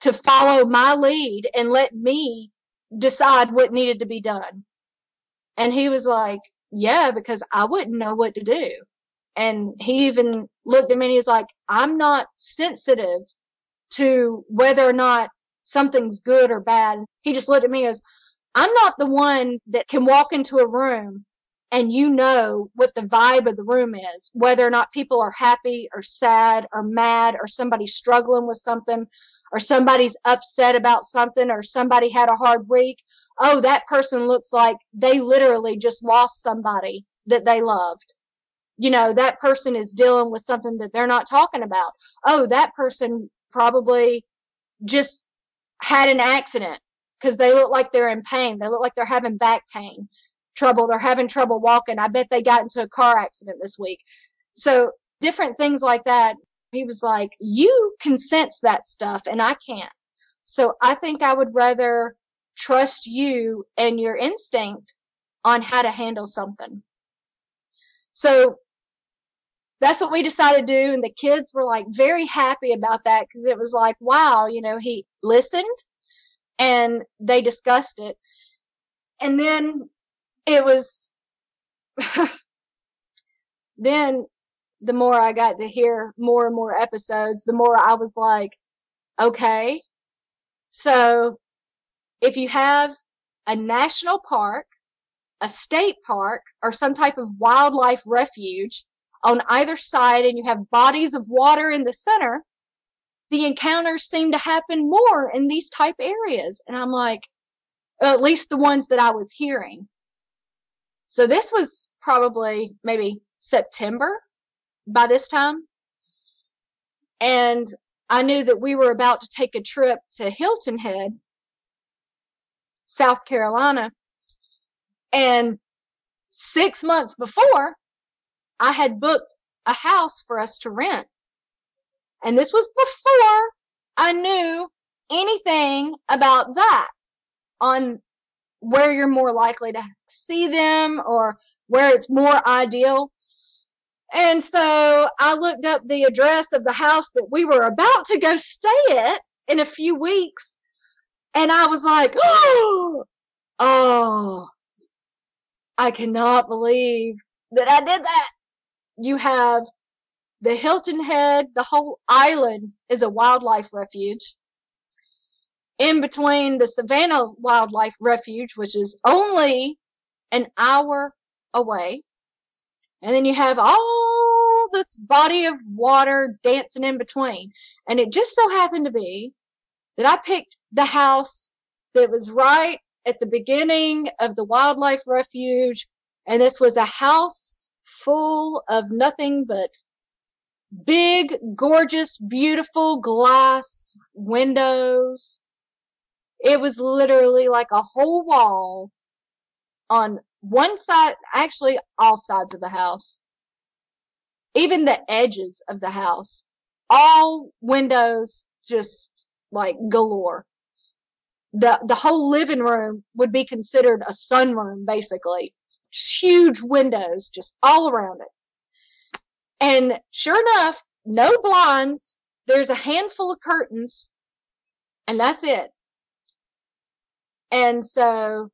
to follow my lead and let me decide what needed to be done? And he was like, yeah, because I wouldn't know what to do. And he even looked at me and he's like, I'm not sensitive to whether or not something's good or bad. He just looked at me and goes, I'm not the one that can walk into a room and you know what the vibe of the room is, whether or not people are happy or sad or mad or somebody's struggling with something or somebody's upset about something or somebody had a hard week. Oh, that person looks like they literally just lost somebody that they loved. You know, that person is dealing with something that they're not talking about. Oh, that person probably just had an accident because they look like they're in pain. They look like they're having back pain trouble. They're having trouble walking. I bet they got into a car accident this week. So different things like that. He was like, you can sense that stuff and I can't. So I think I would rather trust you and your instinct on how to handle something. So that's what we decided to do. And the kids were like very happy about that because it was like, wow, you know, he listened and they discussed it. And then it was, then the more I got to hear more and more episodes, the more I was like, okay, so if you have a national park, a state park, or some type of wildlife refuge on either side, and you have bodies of water in the center, the encounters seem to happen more in these type areas. And I'm like, at least the ones that I was hearing. So this was probably maybe September by this time. And I knew that we were about to take a trip to Hilton Head, South Carolina. And 6 months before, I had booked a house for us to rent. And this was before I knew anything about that, on where you're more likely to see them or where it's more ideal. And so I looked up the address of the house that we were about to go stay at in a few weeks. And I was like, oh, I cannot believe that I did that. You have the Hilton Head, the whole island is a wildlife refuge. In between the Savannah Wildlife Refuge, which is only an hour away. And then you have all this body of water dancing in between. And it just so happened to be that I picked the house that was right at the beginning of the wildlife refuge. And this was a house full of nothing but big, gorgeous, beautiful glass windows. It was literally like a whole wall on one side, actually all sides of the house, even the edges of the house, all windows just like galore. The whole living room would be considered a sunroom, basically. Just huge windows just all around it. And sure enough, no blinds. There's a handful of curtains, and that's it. And so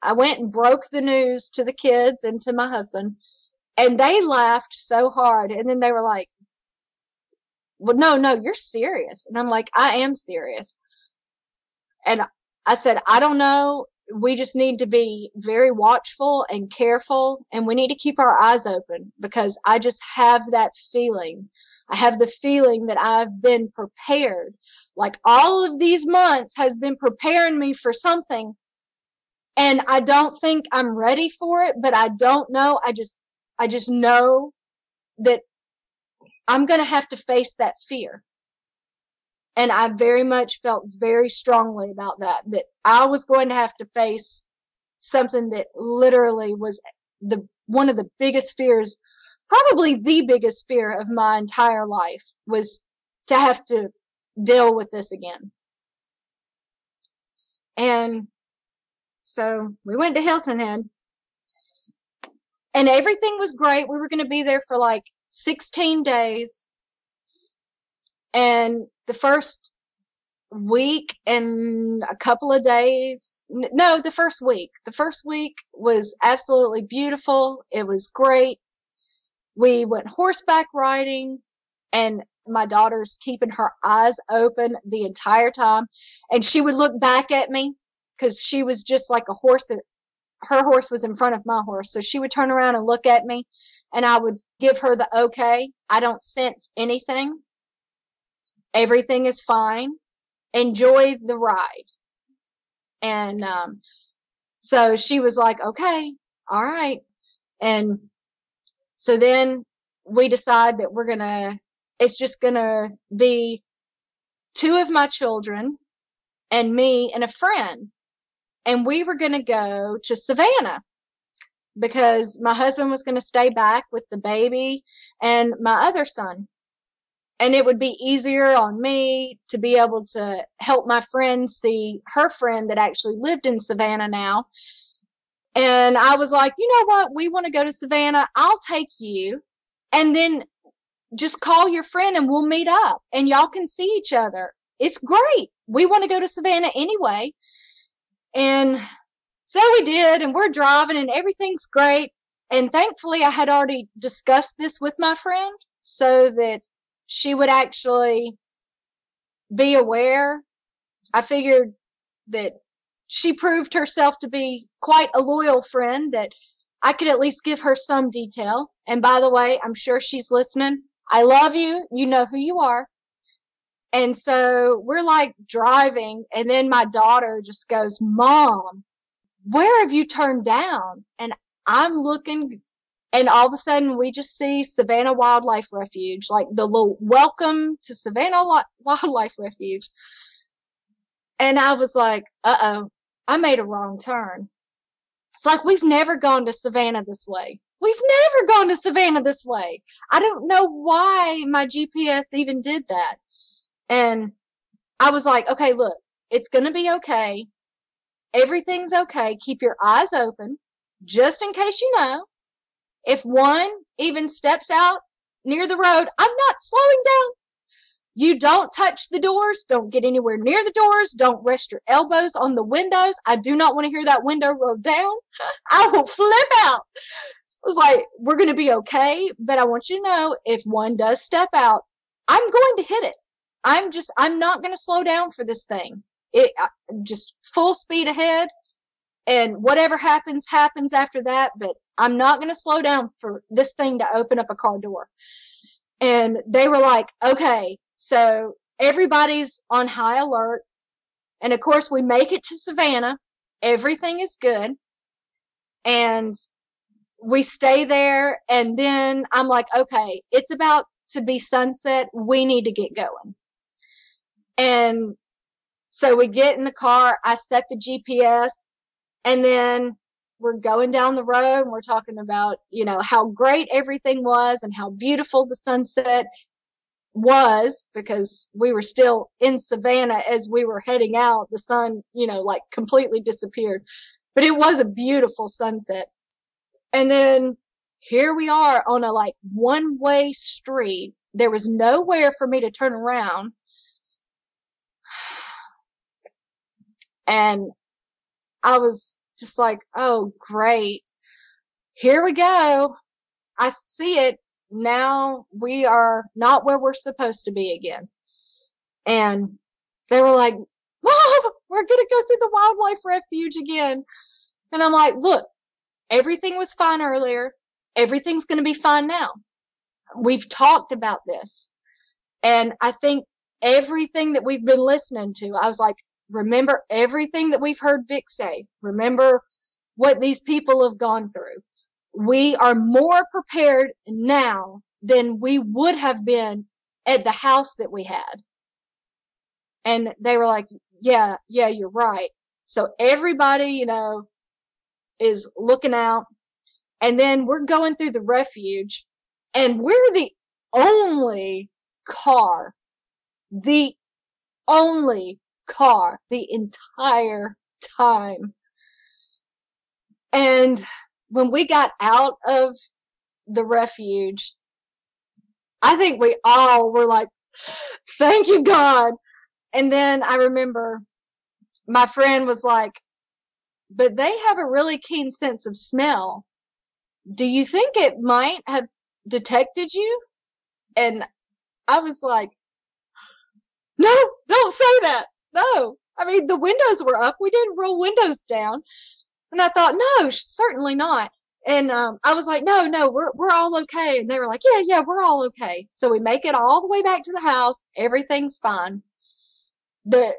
I went and broke the news to the kids and to my husband, and they laughed so hard. And then they were like, well, no, you're serious. And I'm like, I am serious. And I said, I don't know. We just need to be very watchful and careful, and we need to keep our eyes open, because I just have that feeling. I have the feeling that I've been prepared. Like all of these months has been preparing me for something, and I don't think I'm ready for it, but I don't know. I just know that I'm going to have to face that fear. And I very much felt very strongly about that I was going to have to face something that literally was one of the biggest fears, probably the biggest fear of my entire life, was to have to deal with this again. And So we went to Hilton Head. And everything was great. We were going to be there for like 16 days. And the first week and a couple of days, no, the first week. The first week was absolutely beautiful. It was great. We went horseback riding, and my daughter's keeping her eyes open the entire time. And she would look back at me because she was just like a horse. Her horse was in front of my horse. So she would turn around and look at me, and I would give her the okay. I don't sense anything. Everything is fine. Enjoy the ride. And so she was like, okay, all right. And so then we decide that it's just going to be 2 of my children and me and a friend. And we were going to go to Savannah because my husband was going to stay back with the baby and my other son. And it would be easier on me to be able to help my friend see her friend that actually lived in Savannah now. And I was like, you know what? We want to go to Savannah. I'll take you. And then just call your friend and we'll meet up and y'all can see each other. It's great. We want to go to Savannah anyway. And so we did, and we're driving and everything's great. And thankfully I had already discussed this with my friend so that she would actually be aware. I figured that she proved herself to be quite a loyal friend, that I could at least give her some detail. And by the way, I'm sure she's listening. I love you. You know who you are. And so we're like driving, and then my daughter just goes, Mom, where have you turned down? And I'm looking, and all of a sudden we just see Savannah Wildlife Refuge, like the little welcome to Savannah Wildlife Refuge. And I was like, uh-oh, I made a wrong turn. It's like, we've never gone to Savannah this way. We've never gone to Savannah this way. I don't know why my GPS even did that. And I was like, okay, look, it's going to be okay. Everything's okay. Keep your eyes open, just in case you know. If one even steps out near the road, I'm not slowing down. You don't touch the doors. Don't get anywhere near the doors. Don't rest your elbows on the windows. I do not want to hear that window roll down. I will flip out. I was like, we're going to be okay, but I want you to know if one does step out, I'm going to hit it. I'm not going to slow down for this thing. Just full speed ahead, and whatever happens after that, but I'm not going to slow down for this thing to open up a car door. And they were like, okay, so everybody's on high alert. And of course we make it to Savannah. Everything is good. And we stay there, and then I'm like, okay, it's about to be sunset. We need to get going. And so we get in the car, I set the GPS, and then we're going down the road, and we're talking about, how great everything was and how beautiful the sunset was, because we were still in Savannah as we were heading out. The sun, like completely disappeared, but it was a beautiful sunset. And then here we are on a like one-way street. There was nowhere for me to turn around. And I was just like, oh, great. Here we go. I see it. Now we are not where we're supposed to be again. And they were like, Mom, we're going to go through the wildlife refuge again. And I'm like, look, everything was fine earlier. Everything's going to be fine now. We've talked about this. And I think everything that we've been listening to, I was like, remember everything that we've heard Vic say. Remember what these people have gone through. We are more prepared now than we would have been at the house that we had. And they were like, yeah, you're right. So everybody, is looking out. And then we're going through the refuge, and we're the only car the entire time. And when we got out of the refuge, I think we all were like, thank you, God. And then I remember my friend was like, but they have a really keen sense of smell. Do you think it might have detected you? And I was like, no, don't say that. No. I mean, the windows were up. We didn't roll windows down. And I thought, no, certainly not. And I was like, no, we're all okay. And they were like, yeah, we're all okay. So we make it all the way back to the house. Everything's fine. The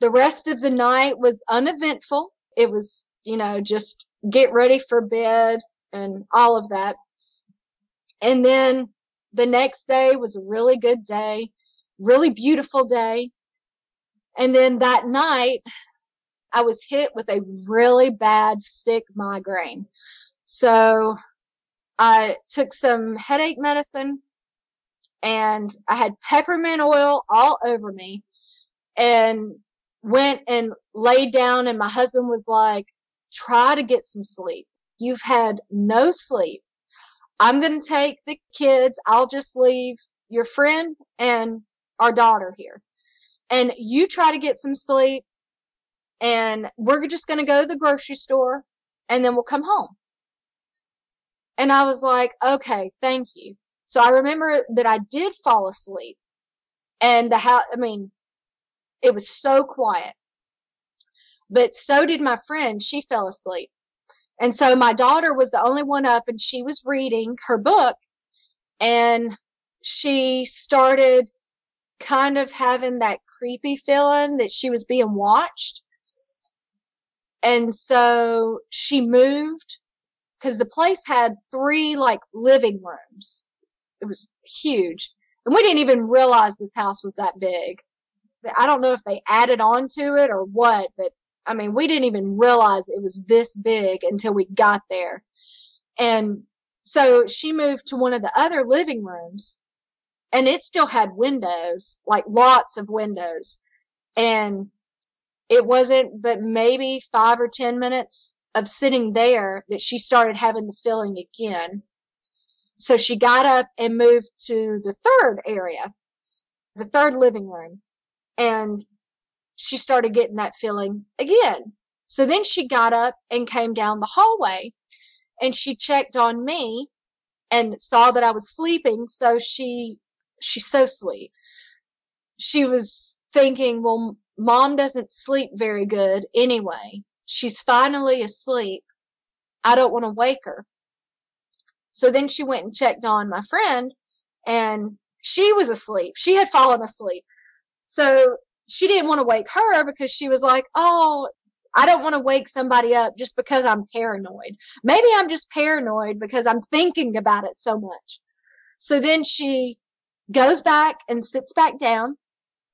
rest of the night was uneventful. It was, just get ready for bed and all of that. And then the next day was a really good day, really beautiful day. And then that night, I was hit with a really bad, sick migraine. So I took some headache medicine and I had peppermint oil all over me and went and laid down. And my husband was like, try to get some sleep. You've had no sleep. I'm going to take the kids. I'll just leave your friend and our daughter here. And you try to get some sleep. And we're just going to go to the grocery store and then we'll come home. And I was like, okay, thank you. So I remember that I did fall asleep and it was so quiet, but so did my friend. She fell asleep. And so my daughter was the only one up and she was reading her book and she started kind of having that creepy feeling that she was being watched. And so she moved because the place had 3 living rooms. It was huge. And we didn't even realize this house was that big. I don't know if they added on to it or what, but we didn't even realize it was this big until we got there. And so she moved to one of the other living rooms and it still had windows, lots of windows. And it wasn't but maybe 5 or 10 minutes of sitting there that she started having the feeling again. So she got up and moved to the third area, the third living room. And she started getting that feeling again. So then she got up and came down the hallway and she checked on me and saw that I was sleeping. So she's so sweet. She was thinking, well, Mom doesn't sleep very good anyway. She's finally asleep. I don't want to wake her. So then she went and checked on my friend and she was asleep. She had fallen asleep. So she didn't want to wake her because she was like, oh, I don't want to wake somebody up just because I'm paranoid. Maybe I'm just paranoid because I'm thinking about it so much. So then she goes back and sits back down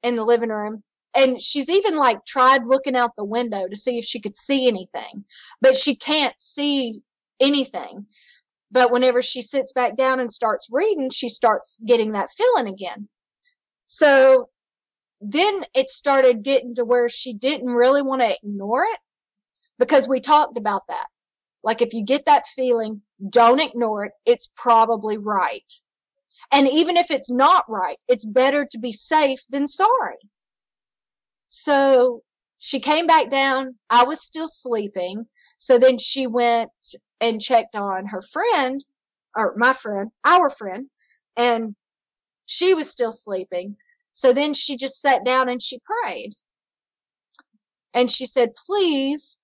in the living room. And she's even tried looking out the window to see if she could see anything, but she can't see anything. But whenever she sits back down and starts reading, she starts getting that feeling again. So then it started getting to where she didn't really want to ignore it because we talked about that. If you get that feeling, don't ignore it. It's probably right. And even if it's not right, it's better to be safe than sorry. So she came back down. I was still sleeping. So then she went and checked on her friend, or my friend, our friend, and she was still sleeping. So then she just sat down and she prayed. And she said, please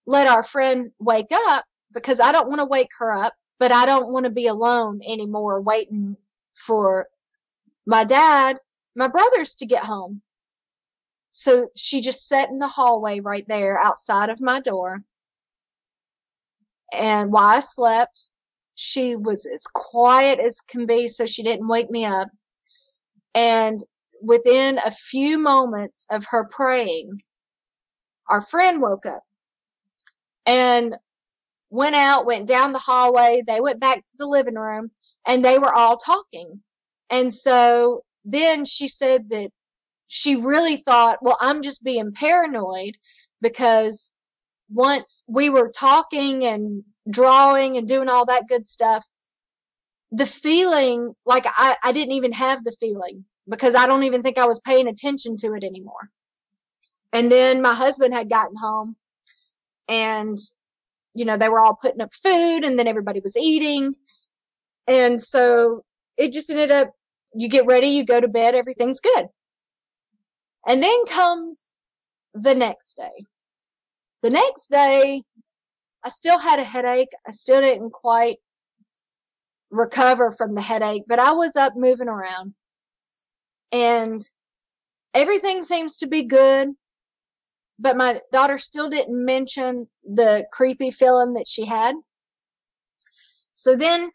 let our friend wake up because I don't want to wake her up, but I don't want to be alone anymore waiting for my brothers to get home. So she just sat in the hallway right there outside of my door. And while I slept, she was as quiet as can be so she didn't wake me up. And within a few moments of her praying, our friend woke up and went down the hallway. They went back to the living room and they were all talking. And so then she said that she really thought, well, I'm just being paranoid because once we were talking and drawing and doing all that good stuff, the feeling, like I didn't even have the feeling because I don't even think I was paying attention to it anymore. And then my husband had gotten home and, you know, they were all putting up food and then everybody was eating. And so it just ended up, you get ready, you go to bed, everything's good. And then comes the next day. The next day, I still had a headache. I still didn't quite recover from the headache, but I was up moving around. And everything seems to be good. But my daughter still didn't mention the creepy feeling that she had. So then,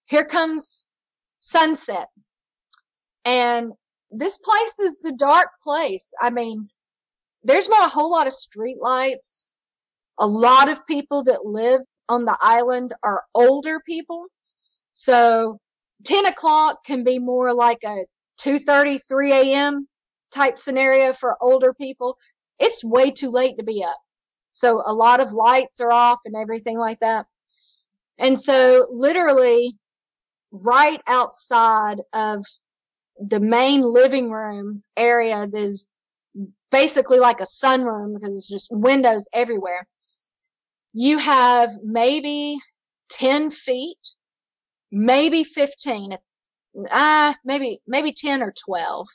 here comes sunset. And this place is a dark place. I mean, there's not a whole lot of street lights. A lot of people that live on the island are older people. So 10 o'clock can be more like a 2:30, 3 a.m. type scenario for older people. It's way too late to be up. So a lot of lights are off and everything like that. And so literally right outside of the main living room area that is basically like a sunroom because it's just windows everywhere, you have maybe 10 feet, maybe 15, maybe 10 or 12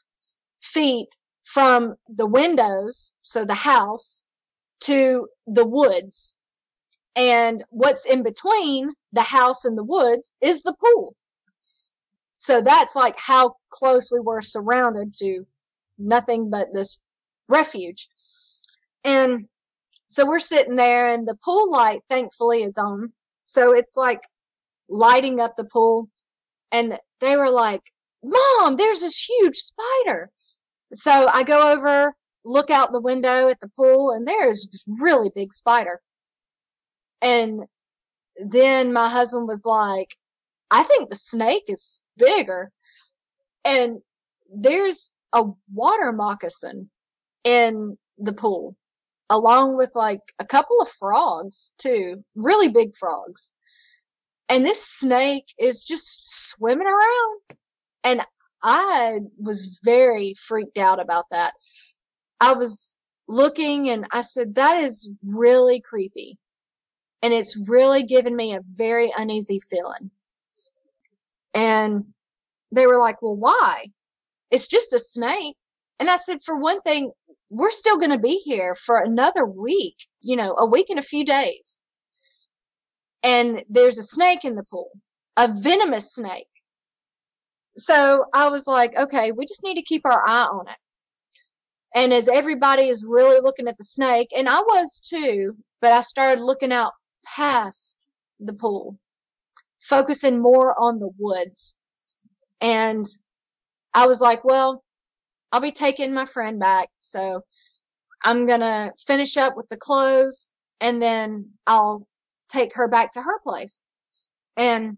feet from the windows, so the house, to the woods. And what's in between the house and the woods is the pool. So that's like how close we were surrounded to nothing but this refuge. And so we're sitting there and the pool light thankfully is on. So it's like lighting up the pool. And they were like, Mom, there's this huge spider. So I go over, look out the window at the pool, and there's this really big spider. And then my husband was like, I think the snake is bigger. And there's a water moccasin in the pool, along with like a couple of frogs too, really big frogs. And this snake is just swimming around. And I was very freaked out about that. I was looking and I said, that is really creepy. And it's really given me a very uneasy feeling. And they were like, well, why? It's just a snake. And I said, for one thing, we're still going to be here for another week, a week and a few days. And there's a snake in the pool, a venomous snake. So I was like, okay, we just need to keep our eye on it. And as everybody is really looking at the snake, and I was too, but I started looking out past the pool, focusing more on the woods. And I was like, well, I'll be taking my friend back. So I'm going to finish up with the clothes and then I'll take her back to her place. And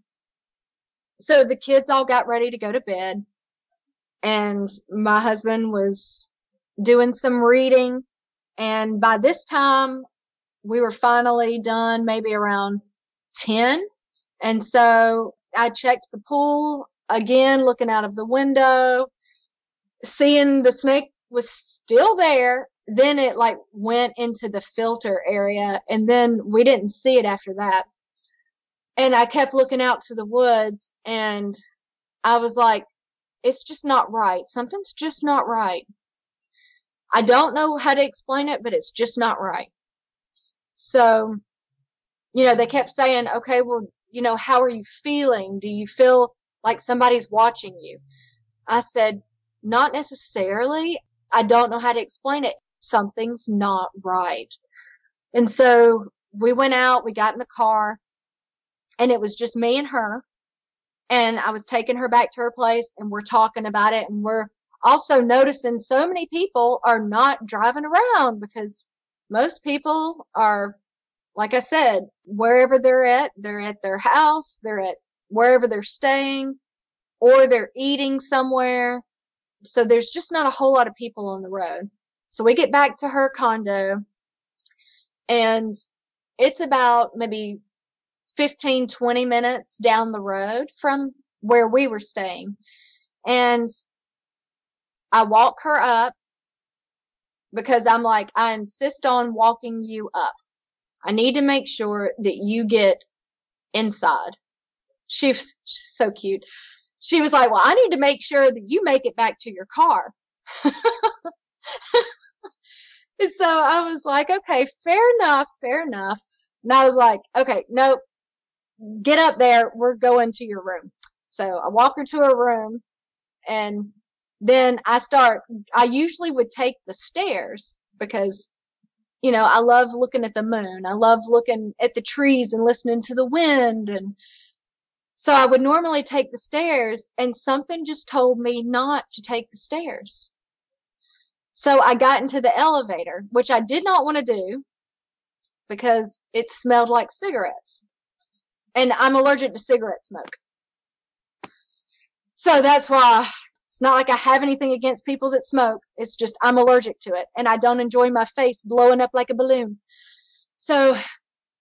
so the kids all got ready to go to bed. And my husband was doing some reading. And by this time, we were finally done, maybe around 10. And so I checked the pool again, looking out of the window, seeing the snake was still there. Then it like went into the filter area and then we didn't see it after that. And I kept looking out to the woods and I was like, it's just not right. Something's just not right. I don't know how to explain it, but it's just not right. So, they kept saying, okay, well, how are you feeling? Do you feel like somebody's watching you? I said, not necessarily. I don't know how to explain it. Something's not right. And so we went out, we got in the car, and it was just me and her. And I was taking her back to her place, and we're talking about it. And we're also noticing so many people are not driving around because most people are, like I said, wherever they're at their house, they're at wherever they're staying, or they're eating somewhere. So there's just not a whole lot of people on the road. So we get back to her condo And it's about maybe 15, 20 minutes down the road from where we were staying. And I walk her up because I'm like, I insist on walking you up. I need to make sure that you get inside. She was so cute. She was like, well, I need to make sure that you make it back to your car. And so I was like, okay, fair enough. And I was like, okay, nope, get up there. We're going to your room. So I walk her to her room, and then I usually would take the stairs because, you know, I love looking at the moon. I love looking at the trees and listening to the wind. And so I would normally take the stairs, and something just told me not to take the stairs. So I got into the elevator, which I did not want to do because it smelled like cigarettes. And I'm allergic to cigarette smoke. So that's why it's not like I have anything against people that smoke. It's just I'm allergic to it, and I don't enjoy my face blowing up like a balloon. So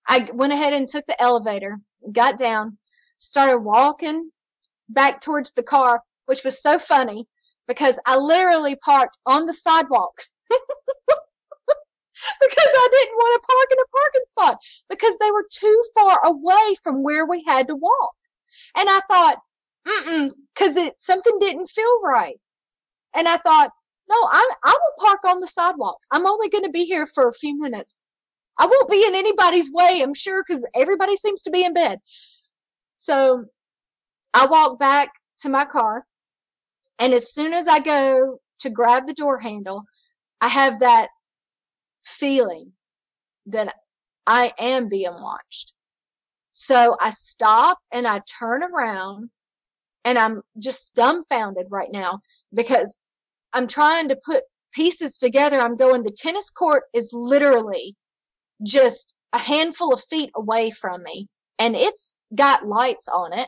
I went ahead and took the elevator, got down, started walking back towards the car, which was so funny because I literally parked on the sidewalk because I didn't want to park in a parking spot because they were too far away from where we had to walk. And I thought, because something didn't feel right. And I thought, no, I will park on the sidewalk. I'm only going to be here for a few minutes. I won't be in anybody's way, I'm sure, because everybody seems to be in bed. So I walk back to my car, and as soon as I go to grab the door handle, I have that feeling that I am being watched. So I stop and I turn around, and I'm just dumbfounded right now because I'm trying to put pieces together. I'm going, the tennis court is literally just a handful of feet away from me, and it's got lights on it.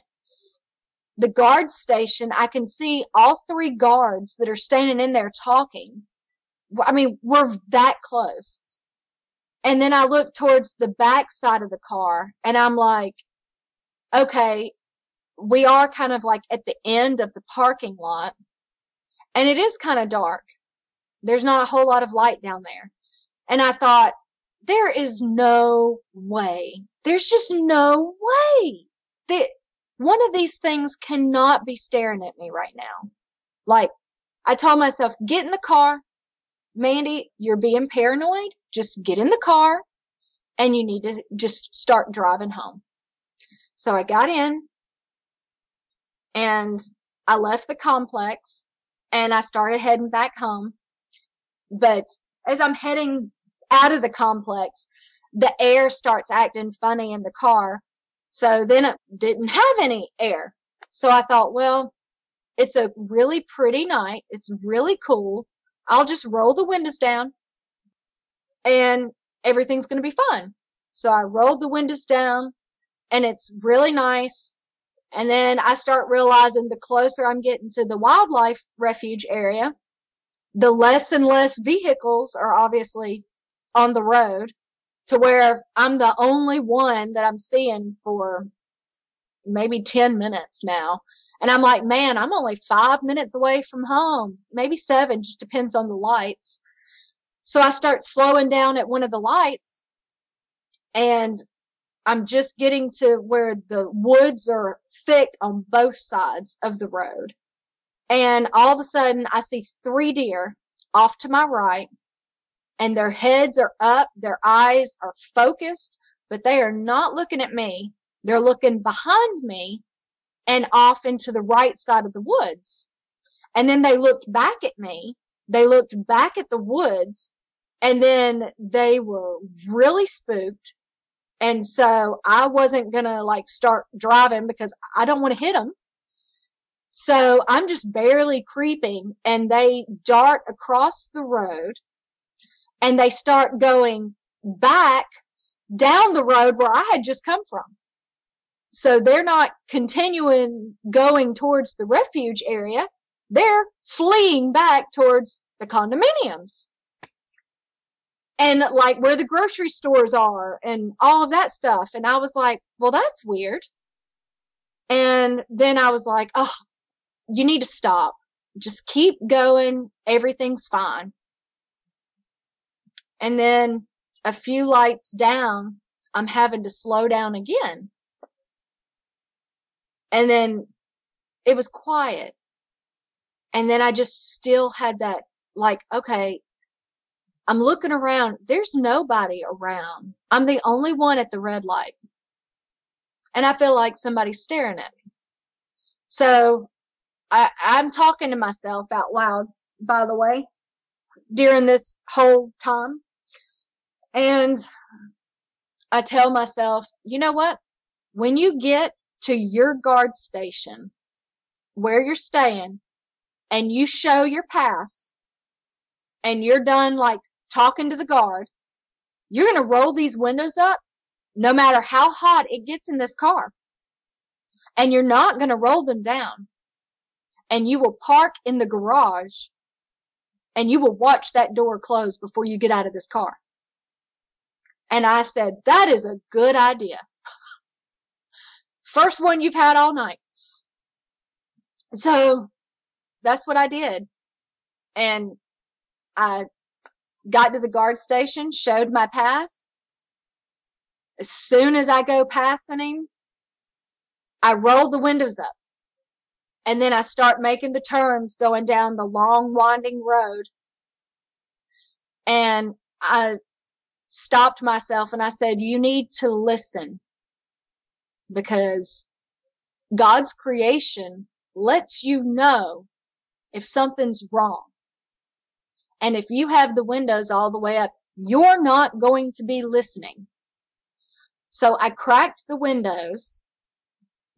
The guard station, I can see all three guards that are standing in there talking. I mean, we're that close. And then I look towards the back side of the car, and I'm like, okay, we are kind of like at the end of the parking lot, and it is kind of dark. There's not a whole lot of light down there. And I thought, there is no way. There's just no way that one of these things cannot be staring at me right now. Like, I told myself, get in the car. Mandy, you're being paranoid. Just get in the car, and you need to just start driving home. So I got in, and I left the complex, and I started heading back home. But as I'm heading out of the complex, the air starts acting funny in the car. So then it didn't have any air. So I thought, well, it's a really pretty night. It's really cool. I'll just roll the windows down, and everything's going to be fun. So I rolled the windows down, and it's really nice. And then I start realizing the closer I'm getting to the wildlife refuge area, the less and less vehicles are obviously on the road, to where I'm the only one that I'm seeing for maybe 10 minutes now. And I'm like, man, I'm only 5 minutes away from home, maybe 7, just depends on the lights. So I start slowing down at one of the lights, and I'm just getting to where the woods are thick on both sides of the road. And all of a sudden, I see 3 deer off to my right, and their heads are up, their eyes are focused, but they are not looking at me. They're looking behind me and off into the right side of the woods. And then they looked back at me. They looked back at the woods, and then they were really spooked. And so I wasn't going to like start driving because I don't want to hit them. So I'm just barely creeping, and they dart across the road, and they start going back down the road where I had just come from. So they're not continuing going towards the refuge area. They're fleeing back towards the condominiums. and like where the grocery stores are and all of that stuff. And I was like, well, that's weird. And then I was like, oh, you need to stop. Just keep going. Everything's fine. And then a few lights down, I'm having to slow down again. And then it was quiet. And then I just still had that, like, okay, I'm looking around. There's nobody around. I'm the only one at the red light. And I feel like somebody's staring at me. So I'm talking to myself out loud, by the way, during this whole time. And I tell myself, you know what? When you get to your guard station where you're staying and you show your pass and you're done like talking to the guard, you're going to roll these windows up no matter how hot it gets in this car. And you're not going to roll them down. And you will park in the garage and you will watch that door close before you get out of this car. And I said, that is a good idea. First one you've had all night. So that's what I did. And I got to the guard station, showed my pass. As soon as I go passing him, I roll the windows up. And then I start making the turns going down the long, winding road. And I stopped myself and I said, you need to listen. Because God's creation lets you know if something's wrong. And if you have the windows all the way up, you're not going to be listening. So I cracked the windows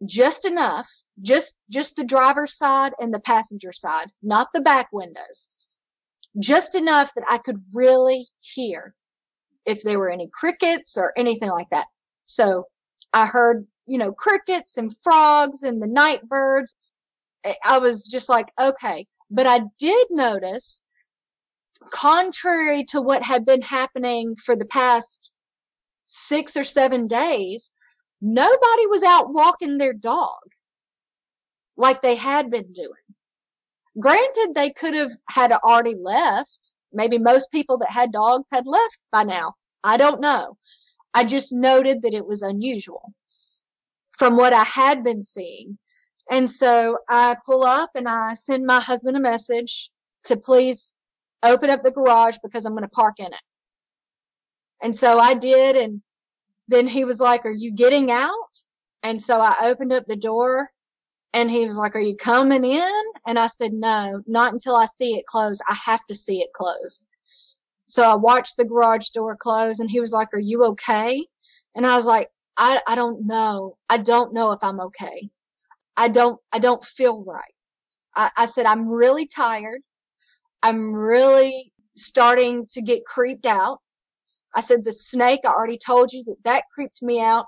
just enough, just the driver's side and the passenger side, not the back windows, just enough that I could really hear if there were any crickets or anything like that. So I heard, crickets and frogs and the night birds. I was just like, okay. But I did notice, contrary to what had been happening for the past 6 or 7 days, nobody was out walking their dog like they had been doing. Granted, they could have had already left. Maybe most people that had dogs had left by now. I don't know. I just noted that it was unusual from what I had been seeing. And so I pull up and I send my husband a message to please open up the garage because I'm going to park in it. And so I did. And then he was like, are you getting out? And so I opened up the door and he was like, are you coming in? And I said, no, not until I see it close. I have to see it close. So I watched the garage door close and he was like, are you okay? And I was like, I don't know. I don't know if I'm okay. I don't feel right. I said, I'm really tired. I'm really starting to get creeped out. I said, the snake, I already told you that creeped me out.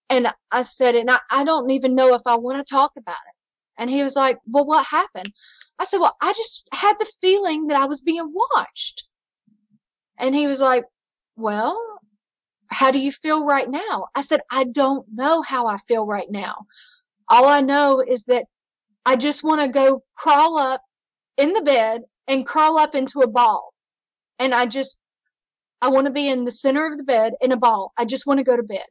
And I said, and I don't even know if I want to talk about it. And he was like, well, what happened? I said, well, I just had the feeling that I was being watched. And he was like, well, how do you feel right now? I said, I don't know how I feel right now. All I know is that I just want to go crawl up in the bed and crawl up into a ball. And I want to be in the center of the bed in a ball. I just want to go to bed.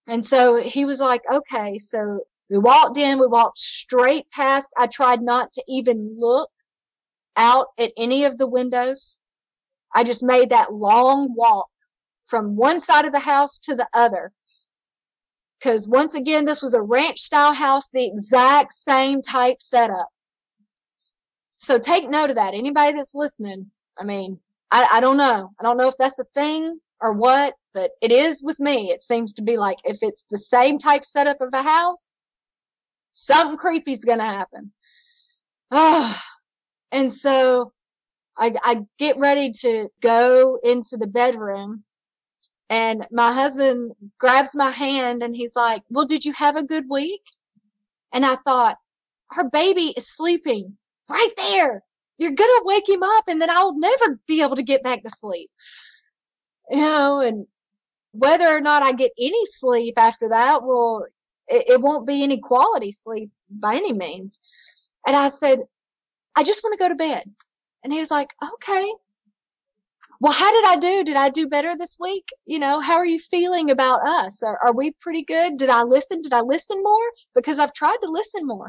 And so he was like, okay. So we walked in, we walked straight past. I tried not to even look out at any of the windows. I just made that long walk from one side of the house to the other. Because once again, this was a ranch style house, the exact same type setup. So take note of that. Anybody that's listening, I mean, I don't know. I don't know if that's a thing or what, but it is with me. It seems to be like if it's the same type setup of a house, something creepy is going to happen. And so I get ready to go into the bedroom. And my husband grabs my hand and he's like, well, did you have a good week? And I thought, her baby is sleeping right there you're going to wake him up and then I'll never be able to get back to sleep. And whether or not I get any sleep after that, well, it won't be any quality sleep by any means. And I said, I just want to go to bed. And he was like, okay. Well, how did I do? Did I do better this week? How are you feeling about us? Are we pretty good? Did I listen? Did I listen more? Because I've tried to listen more.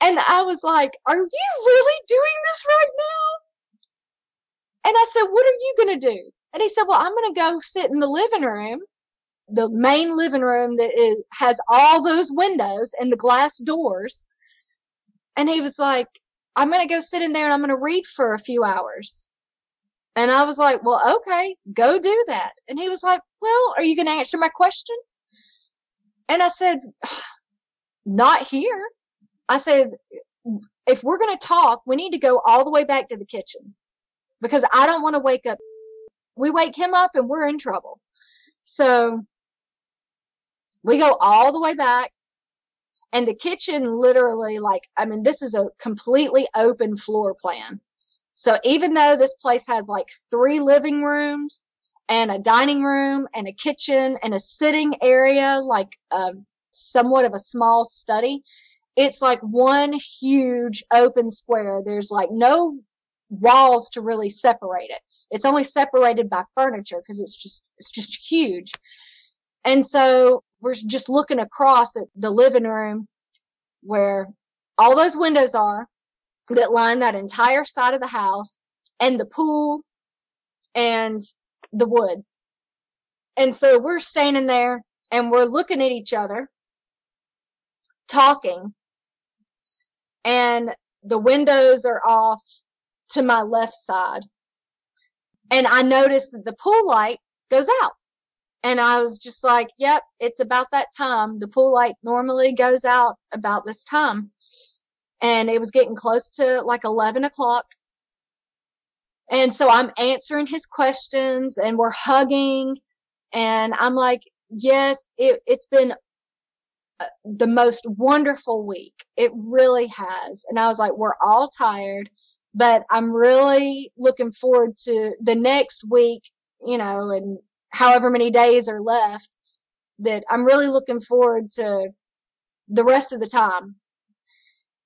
And I was like, are you really doing this right now? And I said, what are you going to do? And he said, well, I'm going to go sit in the living room, the main living room that has all those windows and the glass doors. And he was like, I'm going to go sit in there and I'm going to read for a few hours. And I was like, well, okay, go do that. And he was like, well, are you going to answer my question? And I said, not here. I said, if we're going to talk, we need to go all the way back to the kitchen because I don't want to wake up. We wake him up and we're in trouble. So we go all the way back, and the kitchen literally, this is a completely open floor plan. So even though this place has 3 living rooms and a dining room and a kitchen and a sitting area, somewhat of a small study, it's one huge open square. There's no walls to really separate it. It's only separated by furniture because it's just huge. And so we're just looking across at the living room where all those windows are that line that entire side of the house, and the pool and the woods. And so we're standing there and we're looking at each other, talking, and the windows are off to my left side. And I noticed that the pool light goes out. And I was just like, yep, it's about that time. The pool light normally goes out about this time. And it was getting close to 11 o'clock. And so I'm answering his questions and we're hugging. And I'm like, yes, it's been the most wonderful week. It really has. And I was like, we're all tired, but I'm really looking forward to the next week, and however many days are left, that I'm really looking forward to the rest of the time.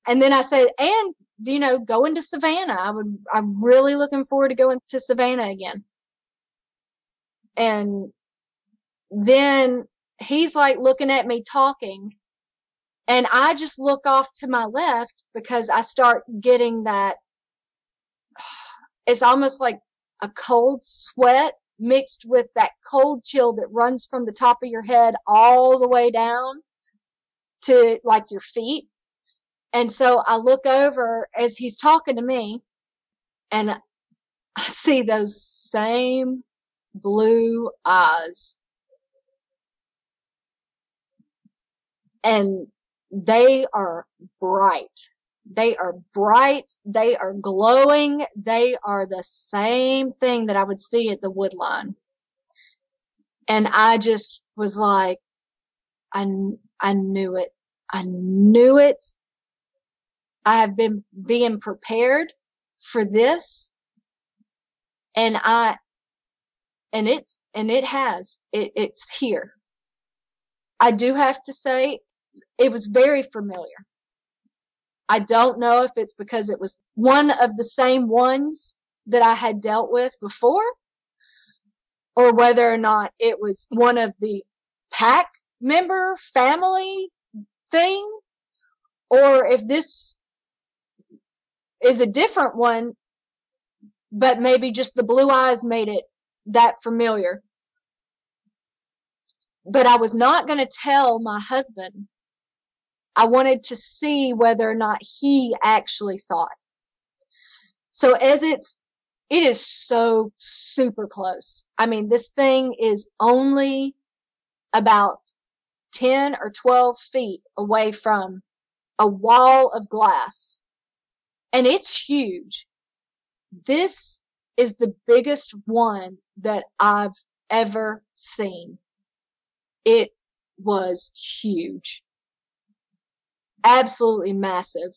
And then I said, and, going to Savannah. I'm really looking forward to going to Savannah again. And then he's looking at me talking, and I just look off to my left because I start getting that, it's almost like a cold sweat mixed with that cold chill that runs from the top of your head all the way down to your feet. And so I look over as he's talking to me, and I see those same blue eyes. And they are bright. They are bright. They are glowing. They are the same thing that I would see at the wood line. And I just was like, I knew it. I knew it. I have been being prepared for this. And it's here. I do have to say, it was very familiar. I don't know if it's because it was one of the same ones that I had dealt with before, or whether or not it was one of the pack member family thing, or if this is a different one, but maybe just the blue eyes made it that familiar. But I was not going to tell my husband. I wanted to see whether or not he actually saw it. So it is so super close. I mean, this thing is only about 10 or 12 feet away from a wall of glass. And it's huge. This is the biggest one that I've ever seen. It was huge. Absolutely massive.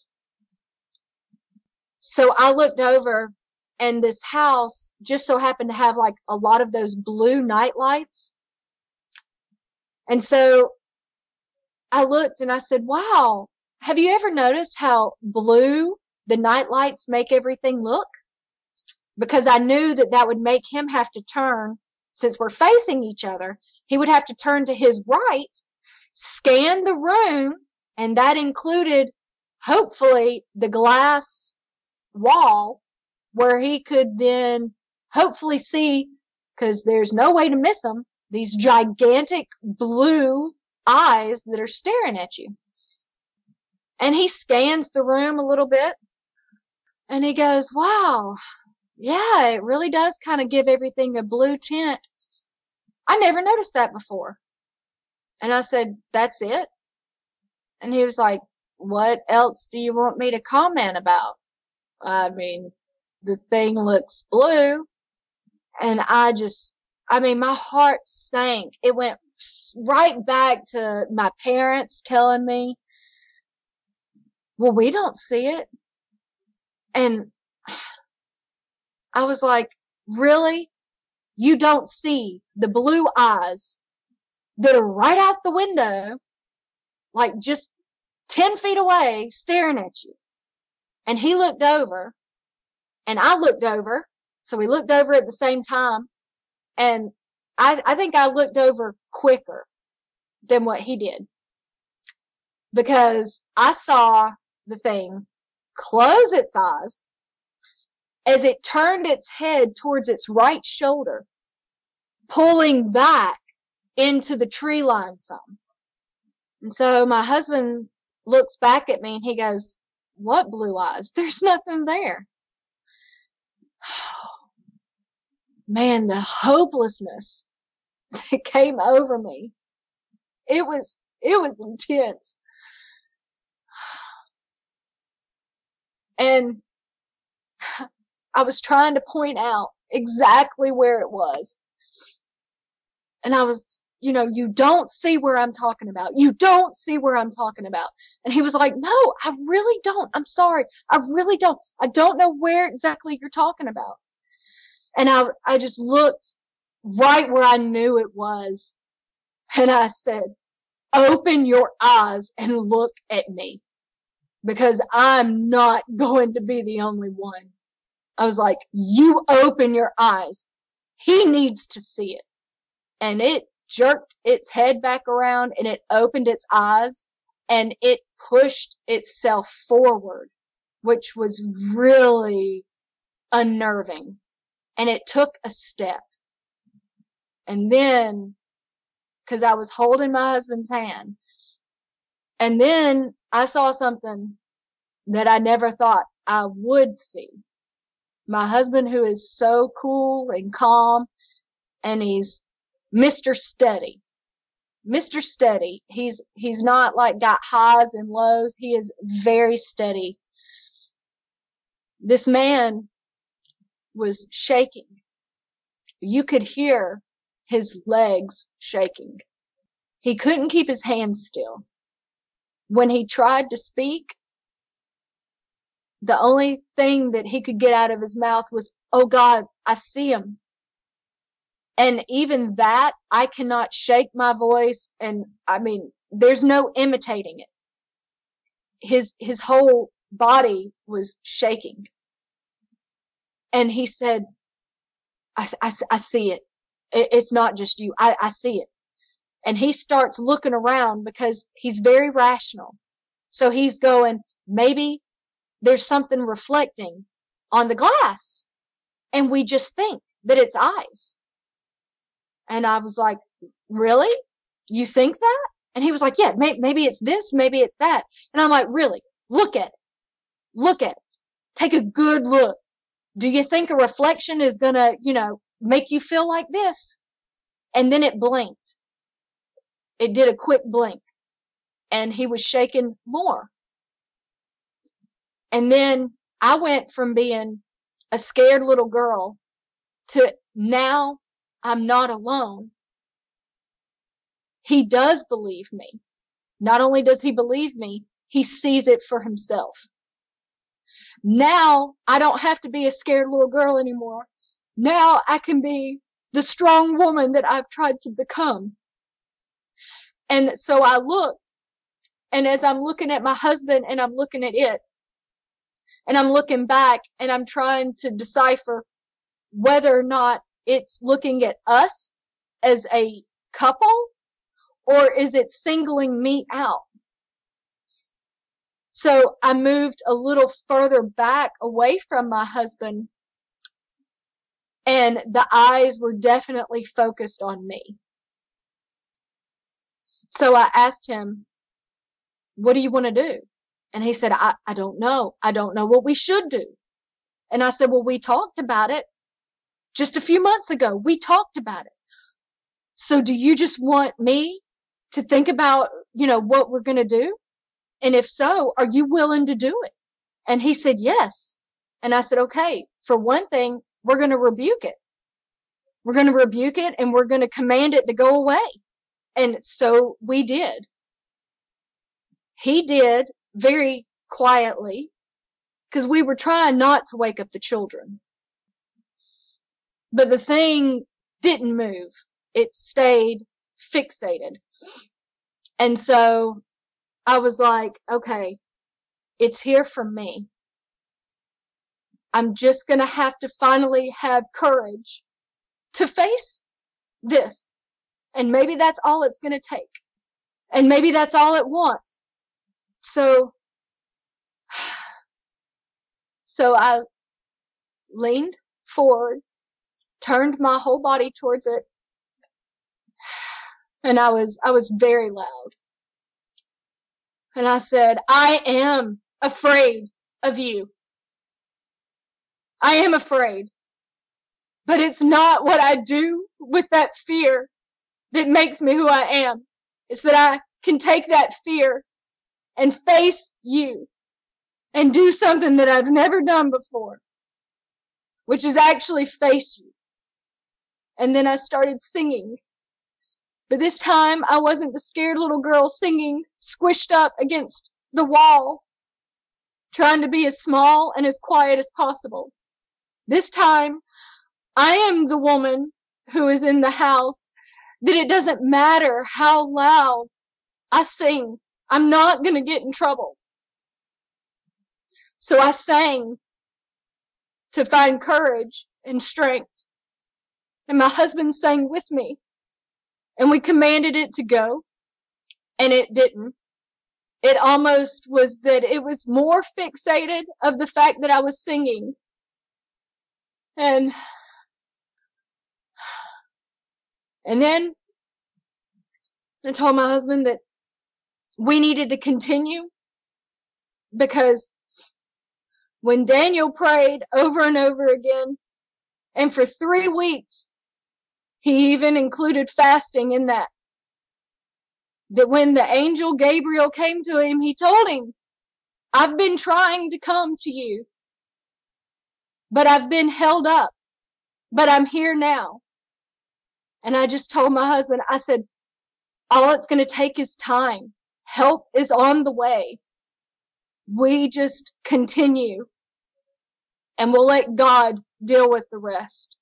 So I looked over, and this house just so happened to have like a lot of those blue night lights. And so I looked and I said, wow, have you ever noticed how blue the night lights make everything look? Because I knew that that would make him have to turn, since we're facing each other, he would have to turn to his right, scan the room, and that included, hopefully, the glass wall where he could then hopefully see, because there's no way to miss them, these gigantic blue eyes that are staring at you. And he scans the room a little bit, and he goes, wow, yeah, it really does kind of give everything a blue tint. I never noticed that before. And I said, that's it? And he was like, what else do you want me to comment about? I mean, the thing looks blue. And my heart sank. It went right back to my parents telling me, well, we don't see it. And I was like, really? You don't see the blue eyes that are right out the window, like just 10 feet away, staring at you? And he looked over, and I looked over. So we looked over at the same time. And I think I looked over quicker than what he did, because I saw the thing close its eyes as it turned its head towards its right shoulder, pulling back into the tree line some. And so my husband looks back at me and he goes, what blue eyes? There's nothing there. Man, the hopelessness that came over me, it was intense. And I was trying to point out exactly where it was. And I was, you don't see where I'm talking about. You don't see where I'm talking about. And he was like, no, I really don't. I'm sorry. I really don't. I don't know where exactly you're talking about. And I just looked right where I knew it was. And I said, open your eyes and look at me, because I'm not going to be the only one. I was like, you open your eyes. He needs to see it. And it jerked its head back around, and it opened its eyes, and it pushed itself forward, which was really unnerving. And it took a step. And then, because I was holding my husband's hand, and then I saw something that I never thought I would see. My husband, who is so cool and calm, and he's Mr. Steady. Mr. Steady. He's not like got highs and lows. He is very steady. This man was shaking. You could hear his legs shaking. He couldn't keep his hands still. When he tried to speak, the only thing that he could get out of his mouth was, oh God, I see him. And even that, I cannot shake my voice. And there's no imitating it. His whole body was shaking. And he said, I see it. It's not just you. I see it. And he starts looking around, because he's very rational. So he's going, maybe there's something reflecting on the glass, and we just think that it's eyes. And I was like, really? You think that? And he was like, yeah, maybe it's this, maybe it's that. And I'm like, really? Look at it. Look at it. Take a good look. Do you think a reflection is going to, make you feel like this? And then it blinked. It did a quick blink. And he was shaking more. And then I went from being a scared little girl to now I'm not alone. He does believe me. Not only does he believe me, he sees it for himself. Now I don't have to be a scared little girl anymore. Now I can be the strong woman that I've tried to become. And so I looked, and as I'm looking at my husband and I'm looking at it, and I'm looking back and I'm trying to decipher whether or not it's looking at us as a couple, or is it singling me out? So I moved a little further back away from my husband, and the eyes were definitely focused on me. So I asked him, what do you want to do? And he said, I don't know. I don't know what we should do. And I said, well, we talked about it just a few months ago. We talked about it. So do you just want me to think about, what we're going to do? And if so, are you willing to do it? And he said, yes. And I said, okay, for one thing, we're going to rebuke it. We're going to rebuke it, and we're going to command it to go away. And so we did. He did very quietly, because we were trying not to wake up the children. But the thing didn't move. It stayed fixated. And so I was like, okay, it's here for me. I'm just going to have to finally have courage to face this. And maybe that's all it's going to take. And maybe that's all it wants. So I leaned forward, turned my whole body towards it, and I was very loud. And I said, I am afraid of you. I am afraid. But it's not what I do with that fear that makes me who I am. It's that I can take that fear and face you and do something that I've never done before, which is actually face you. And then I started singing. But this time I wasn't the scared little girl singing squished up against the wall, trying to be as small and as quiet as possible. This time I am the woman who is in the house that it doesn't matter how loud I sing, I'm not going to get in trouble. So I sang to find courage and strength. And my husband sang with me. And we commanded it to go. And it didn't. It almost was that it was more fixated of the fact that I was singing. And then I told my husband that we needed to continue, because when Daniel prayed over and over again, and for 3 weeks, he even included fasting in that when the angel Gabriel came to him, he told him, I've been trying to come to you, but I've been held up, but I'm here now. And I just told my husband, I said, all it's going to take is time. Help is on the way. We just continue, and we'll let God deal with the rest.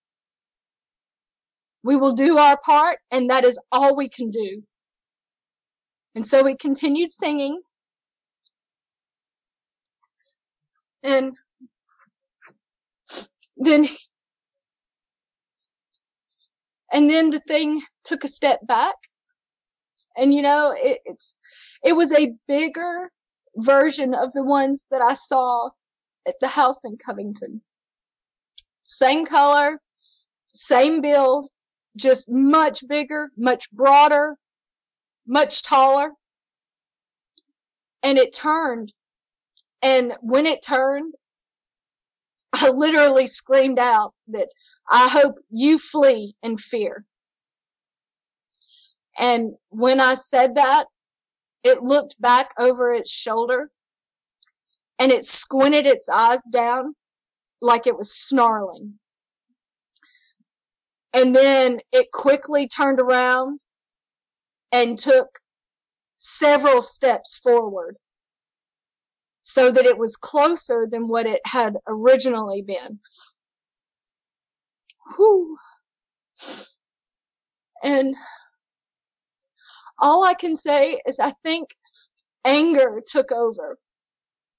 We will do our part, and that is all we can do. And so we continued singing. And then the thing took a step back. And it was a bigger version of the ones that I saw at the house in Covington. Same color, same build, just much bigger, much broader, much taller. And it turned. And when it turned, I literally screamed out that I hope you flee in fear. And when I said that, it looked back over its shoulder, and it squinted its eyes down like it was snarling. And then it quickly turned around and took several steps forward. so that it was closer than what it had originally been. Whew. And all I can say is I think anger took over,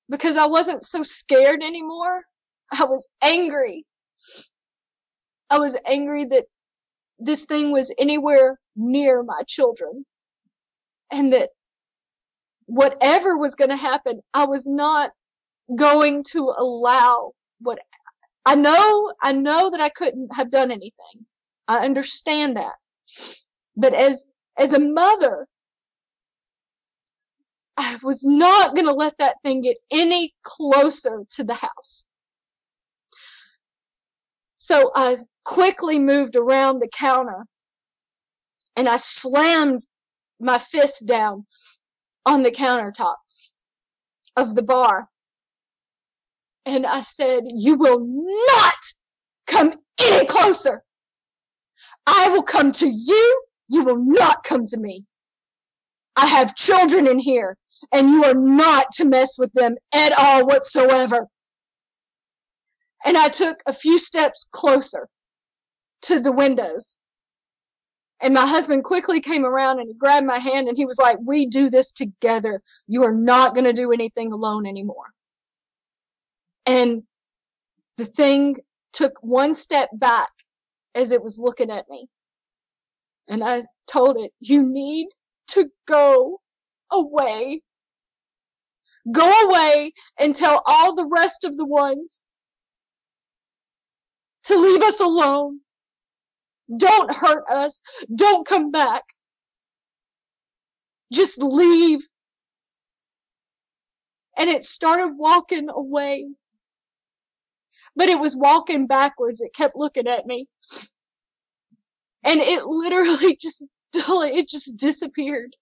because I wasn't so scared anymore. I was angry. I was angry that this thing was anywhere near my children, and that whatever was going to happen, I was not going to allow what I know that I couldn't have done anything. I understand that. But as a mother, I was not going to let that thing get any closer to the house. So I quickly moved around the counter and I slammed my fist down on the countertop of the bar. And I said, "You will not come any closer. I will come to you. You will not come to me. I have children in here, and you are not to mess with them at all whatsoever." And I took a few steps closer to the windows. And my husband quickly came around and he grabbed my hand and he was like, "We do this together. You are not going to do anything alone anymore." And the thing took one step back as it was looking at me. And I told it, "You need to go away. Go away and tell all the rest of the ones to leave us alone. Don't hurt us. Don't come back. Just leave." And it started walking away. But it was walking backwards. It kept looking at me. And it literally just disappeared.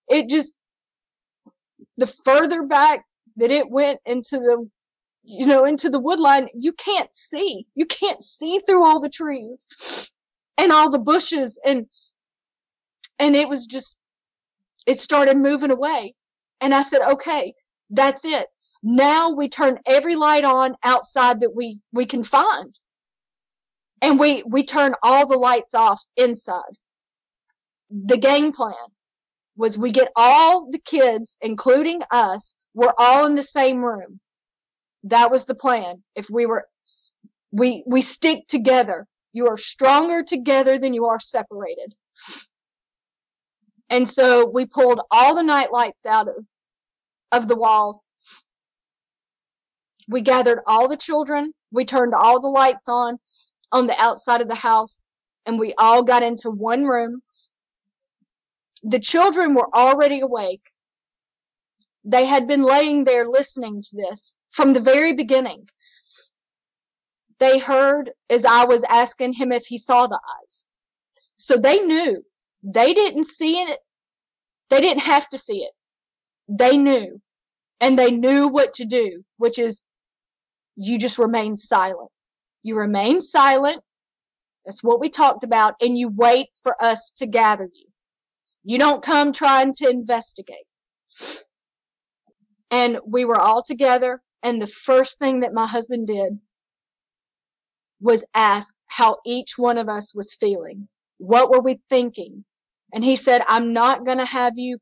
The further back that it went into the wood line, you can't see. You can't see through all the trees and all the bushes. And it started moving away. And I said, "Okay, that's it. Now we turn every light on outside that we can find. And we turn all the lights off inside." The game plan was we get all the kids, including us, we're all in the same room. That was the plan. If we stick together. You are stronger together than you are separated. And so we pulled all the night lights out of the walls. We gathered all the children. We turned all the lights on the outside of the house, and we all got into one room. The children were already awake. They had been laying there listening to this from the very beginning. They heard as I was asking him if he saw the eyes. So they knew. They didn't see it. They didn't have to see it. They knew. And they knew what to do, which is you just remain silent. You remain silent. That's what we talked about. And you wait for us to gather you. You don't come trying to investigate. And we were all together. And the first thing that my husband did was ask how each one of us was feeling. What were we thinking? And he said, "I'm not going to have you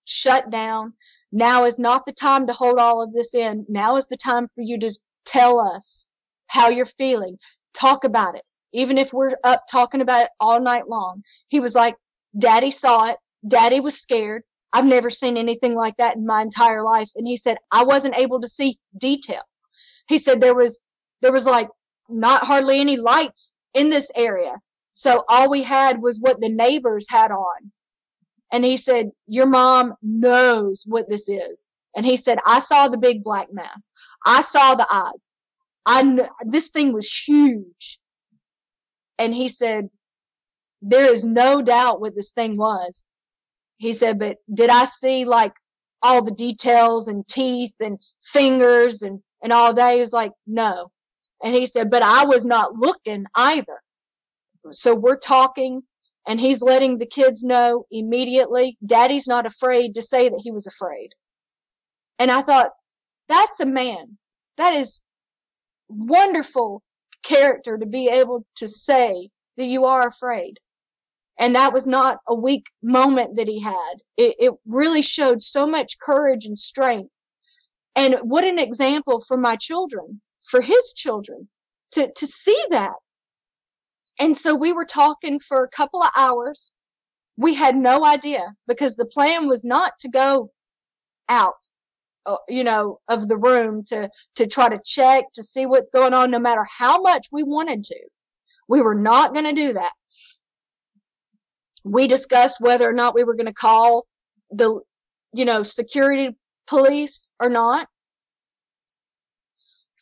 shut down. Now is not the time to hold all of this in. Now is the time for you to tell us how you're feeling. Talk about it. Even if we're up talking about it all night long." He was like, "Daddy saw it. Daddy was scared. I've never seen anything like that in my entire life." And he said, "I wasn't able to see detail." He said there was like not hardly any lights in this area. So all we had was what the neighbors had on. And he said, "Your mom knows what this is." And he said, "I saw the big black mass. I saw the eyes. This thing was huge." And he said, "There is no doubt what this thing was." He said, "But did I see like all the details and teeth and fingers and all that?" He was like, "No." And he said, "But I was not looking either." So we're talking, and he's letting the kids know immediately. Daddy's not afraid to say that he was afraid. And I thought, that's a man. That is wonderful character to be able to say that you are afraid. And that was not a weak moment that he had. It really showed so much courage and strength. And what an example for my children, for his children, to see that. And so we were talking for a couple of hours. We had no idea, because the plan was not to go out, of the room to try to check, to see what's going on, no matter how much we wanted to. We were not going to do that. We discussed whether or not we were going to call the, security police or not.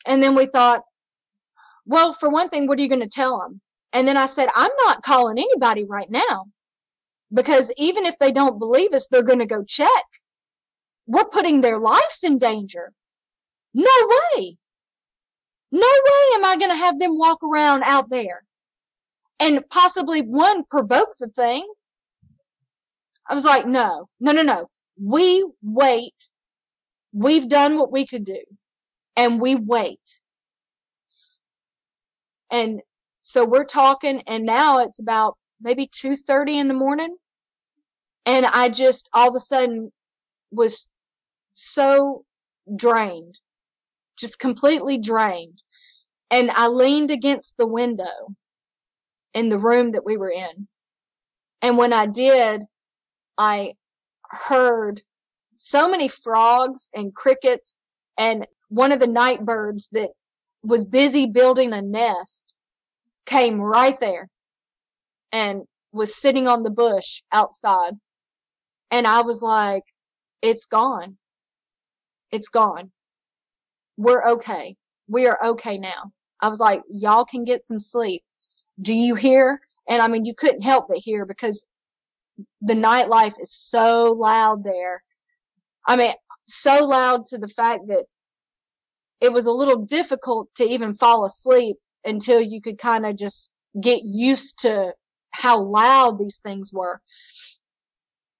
And then we thought, well, for one thing, what are you going to tell them? And then I said, I'm not calling anybody right now, because even if they don't believe us, they're going to go check. We're putting their lives in danger. No way. No way am I going to have them walk around out there and possibly, one, provoke the thing. I was like, no. We wait. We've done what we could do, and we wait. And so we're talking, and now it's about maybe 2:30 in the morning. And I just all of a sudden was so drained, just completely drained. And I leaned against the window in the room that we were in. And when I did, I heard so many frogs and crickets, and one of the night birds that was busy building a nest came right there and was sitting on the bush outside. And I was like, it's gone. It's gone. We're okay. We are okay now. I was like, y'all can get some sleep. Do you hear? And I mean, you couldn't help but hear, because the nightlife is so loud there. I mean, so loud to the fact that it was a little difficult to even fall asleep until you could kind of just get used to how loud these things were.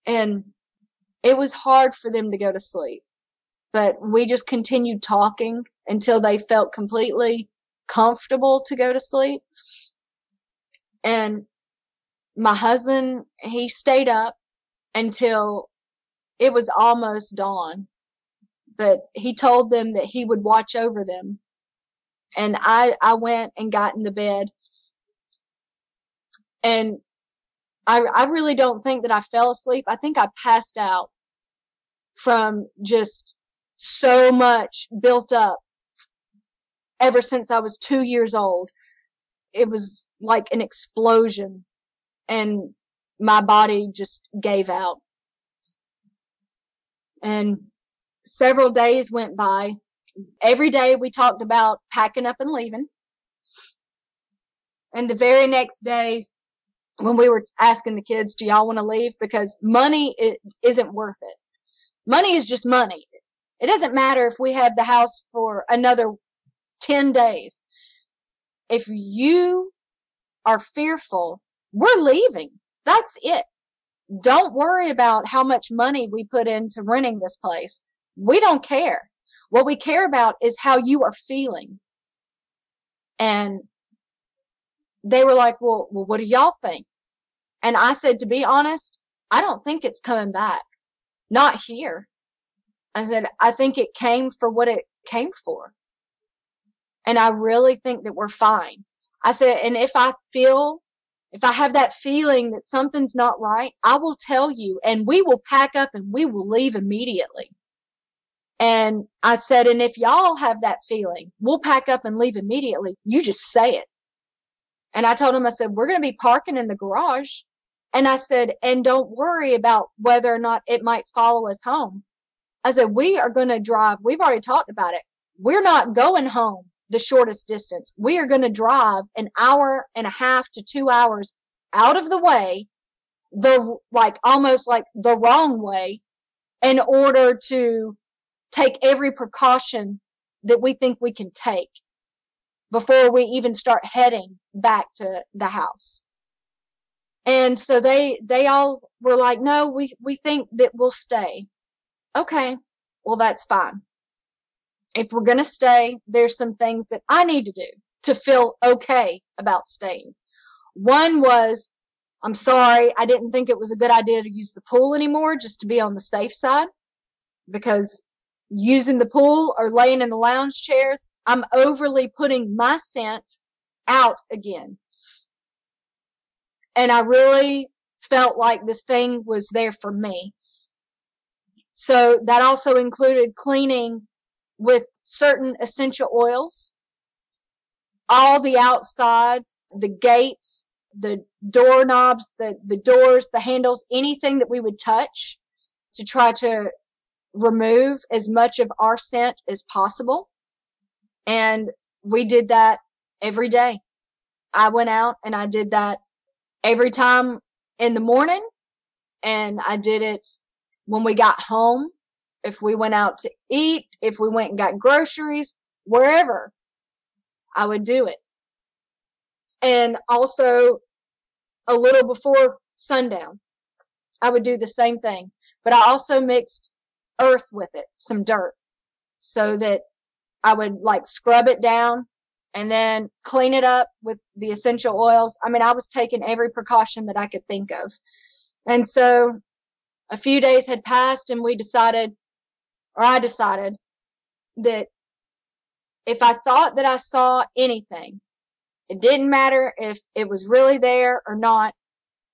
And it was hard for them to go to sleep. But we just continued talking until they felt completely comfortable to go to sleep. And my husband, he stayed up until it was almost dawn. But he told them that he would watch over them. And I went and got in the bed. And I really don't think that I fell asleep. I think I passed out from just so much built up ever since I was 2 years old. It was like an explosion, and my body just gave out. And several days went by. Every day we talked about packing up and leaving. And the very next day, when we were asking the kids, do y'all want to leave? Because money isn't worth it. Money is just money. It doesn't matter if we have the house for another 10 days. If you are fearful, we're leaving. That's it. Don't worry about how much money we put into renting this place. We don't care. What we care about is how you are feeling. And they were like, well, what do y'all think? And I said, to be honest, I don't think it's coming back. Not here. I said, I think it came for what it came for. And I really think that we're fine. I said, and if I have that feeling that something's not right, I will tell you, and we will pack up and we will leave immediately. And I said, and if y'all have that feeling, we'll pack up and leave immediately. You just say it. And I told him, I said, we're going to be parking in the garage. And I said, and don't worry about whether or not it might follow us home. I said, we are going to drive. We've already talked about it. We're not going home the shortest distance. We are going to drive an hour and a half to 2 hours out of the way, almost like the wrong way, in order to take every precaution that we think we can take before we even start heading back to the house. And so they all were like, no, we think that we'll stay. Okay. well, that's fine. If we're going to stay, there's some things that I need to do to feel okay about staying. One was, I'm sorry, I didn't think it was a good idea to use the pool anymore, just to be on the safe side, because using the pool or laying in the lounge chairs, I'm overly putting my scent out again. And I really felt like this thing was there for me. So that also included cleaning with certain essential oils, all the outsides, the gates, the doorknobs, the doors, the handles, anything that we would touch to try to remove as much of our scent as possible. And we did that every day. I went out and I did that every time in the morning, and I did it when we got home, if we went out to eat, if we went and got groceries, wherever, I would do it. And also a little before sundown, I would do the same thing. But I also mixed earth with it, some dirt, so that I would like scrub it down and then clean it up with the essential oils. I mean, I was taking every precaution that I could think of. And so a few days had passed, and I decided that if I thought that I saw anything, it didn't matter if it was really there or not,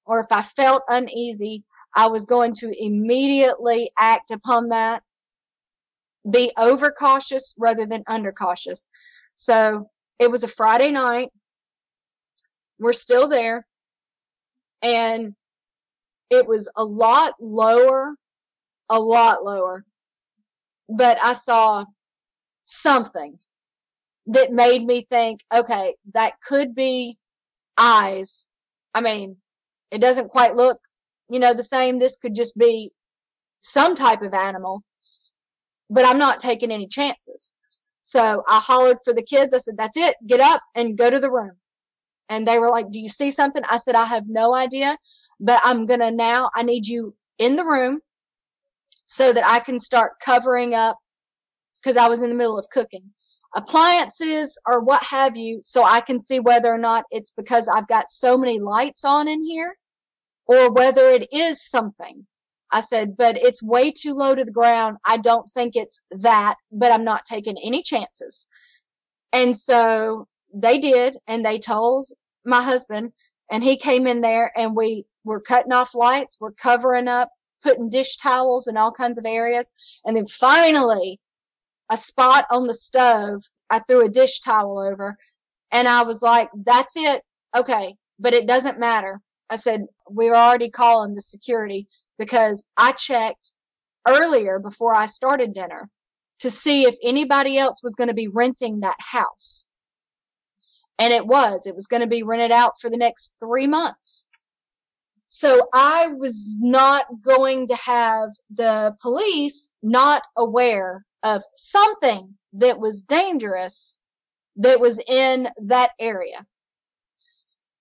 or if I felt uneasy, I was going to immediately act upon that, be overcautious rather than undercautious. So it was a Friday night. We're still there. And it was a lot lower. But I saw something that made me think, okay, that could be eyes. I mean, it doesn't quite look, the same. This could just be some type of animal, but I'm not taking any chances. So I hollered for the kids. I said, that's it. Get up and go to the room. And they were like, do you see something? I said, I have no idea, but I need you in the room so that I can start covering up, because I was in the middle of cooking, appliances or what have you, so I can see whether or not it's because I've got so many lights on in here or whether it is something. I said, but it's way too low to the ground. I don't think it's that, but I'm not taking any chances. And so they did, and they told my husband, and he came in there, and we were cutting off lights, we're covering up, putting dish towels in all kinds of areas. And then finally, a spot on the stove, I threw a dish towel over, and I was like, that's it. Okay, but it doesn't matter. I said, we're already calling the security, because I checked earlier before I started dinner to see if anybody else was going to be renting that house. And it was going to be rented out for the next 3 months. So I was not going to have the police not aware of something that was dangerous that was in that area.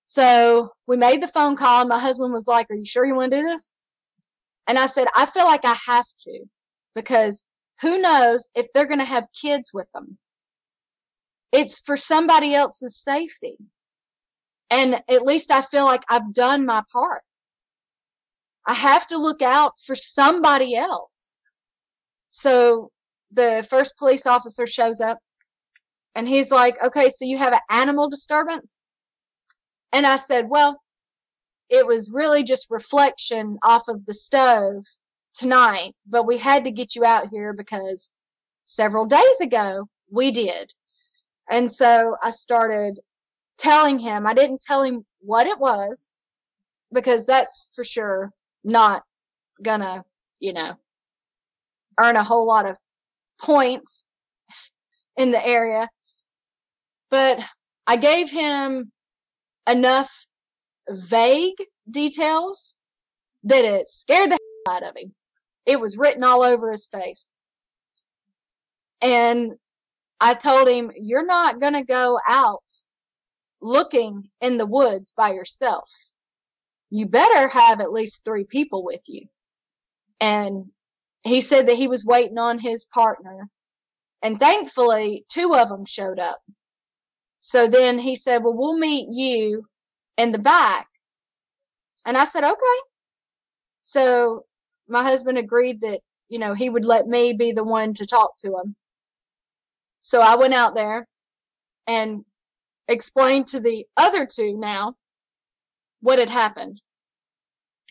So we made the phone call, and my husband was like, are you sure you want to do this? And I said, I feel like I have to, because who knows if they're going to have kids with them. It's for somebody else's safety. And at least I feel like I've done my part. I have to look out for somebody else. So the first police officer shows up, and he's like, okay, so you have an animal disturbance? And I said, well, it was really just reflection off of the stove tonight, but we had to get you out here because several days ago we did. And so I started telling him. I didn't tell him what it was, because that's for sure not gonna, earn a whole lot of points in the area. But I gave him enough vague details that it scared the hell out of him. It was written all over his face. And I told him, you're not going to go out looking in the woods by yourself. You better have at least 3 people with you. And he said that he was waiting on his partner. And thankfully, 2 of them showed up. So then he said, well, we'll meet you in the back. And I said, okay. So my husband agreed that, he would let me be the one to talk to him. So I went out there and explained to the other 2 now what had happened,